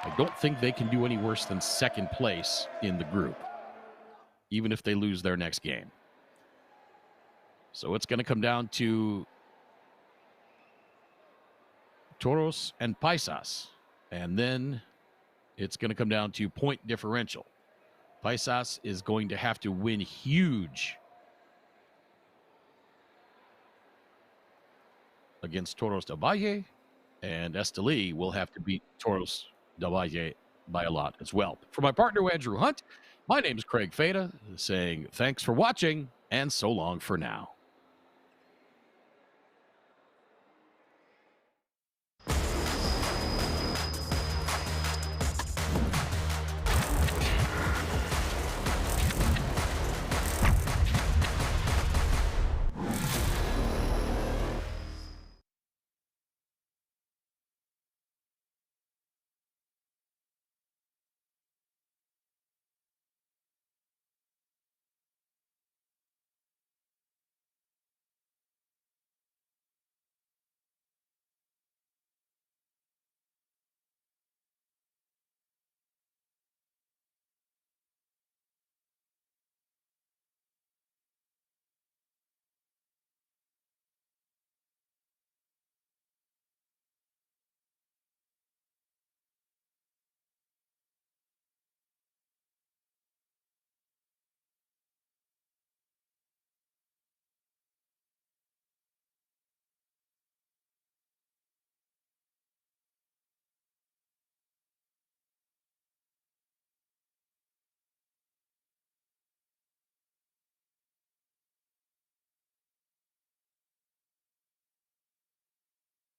I don't think they can do any worse than second place in the group, even if they lose their next game. So it's going to come down to Toros and Paisas, and then it's going to come down to point differential. Paisas is going to have to win huge against Toros del Valle, and Estelí will have to beat Toros del Valle by a lot as well. For my partner, Andrew Hunt, my name is Craig Fada, saying thanks for watching, and so long for now.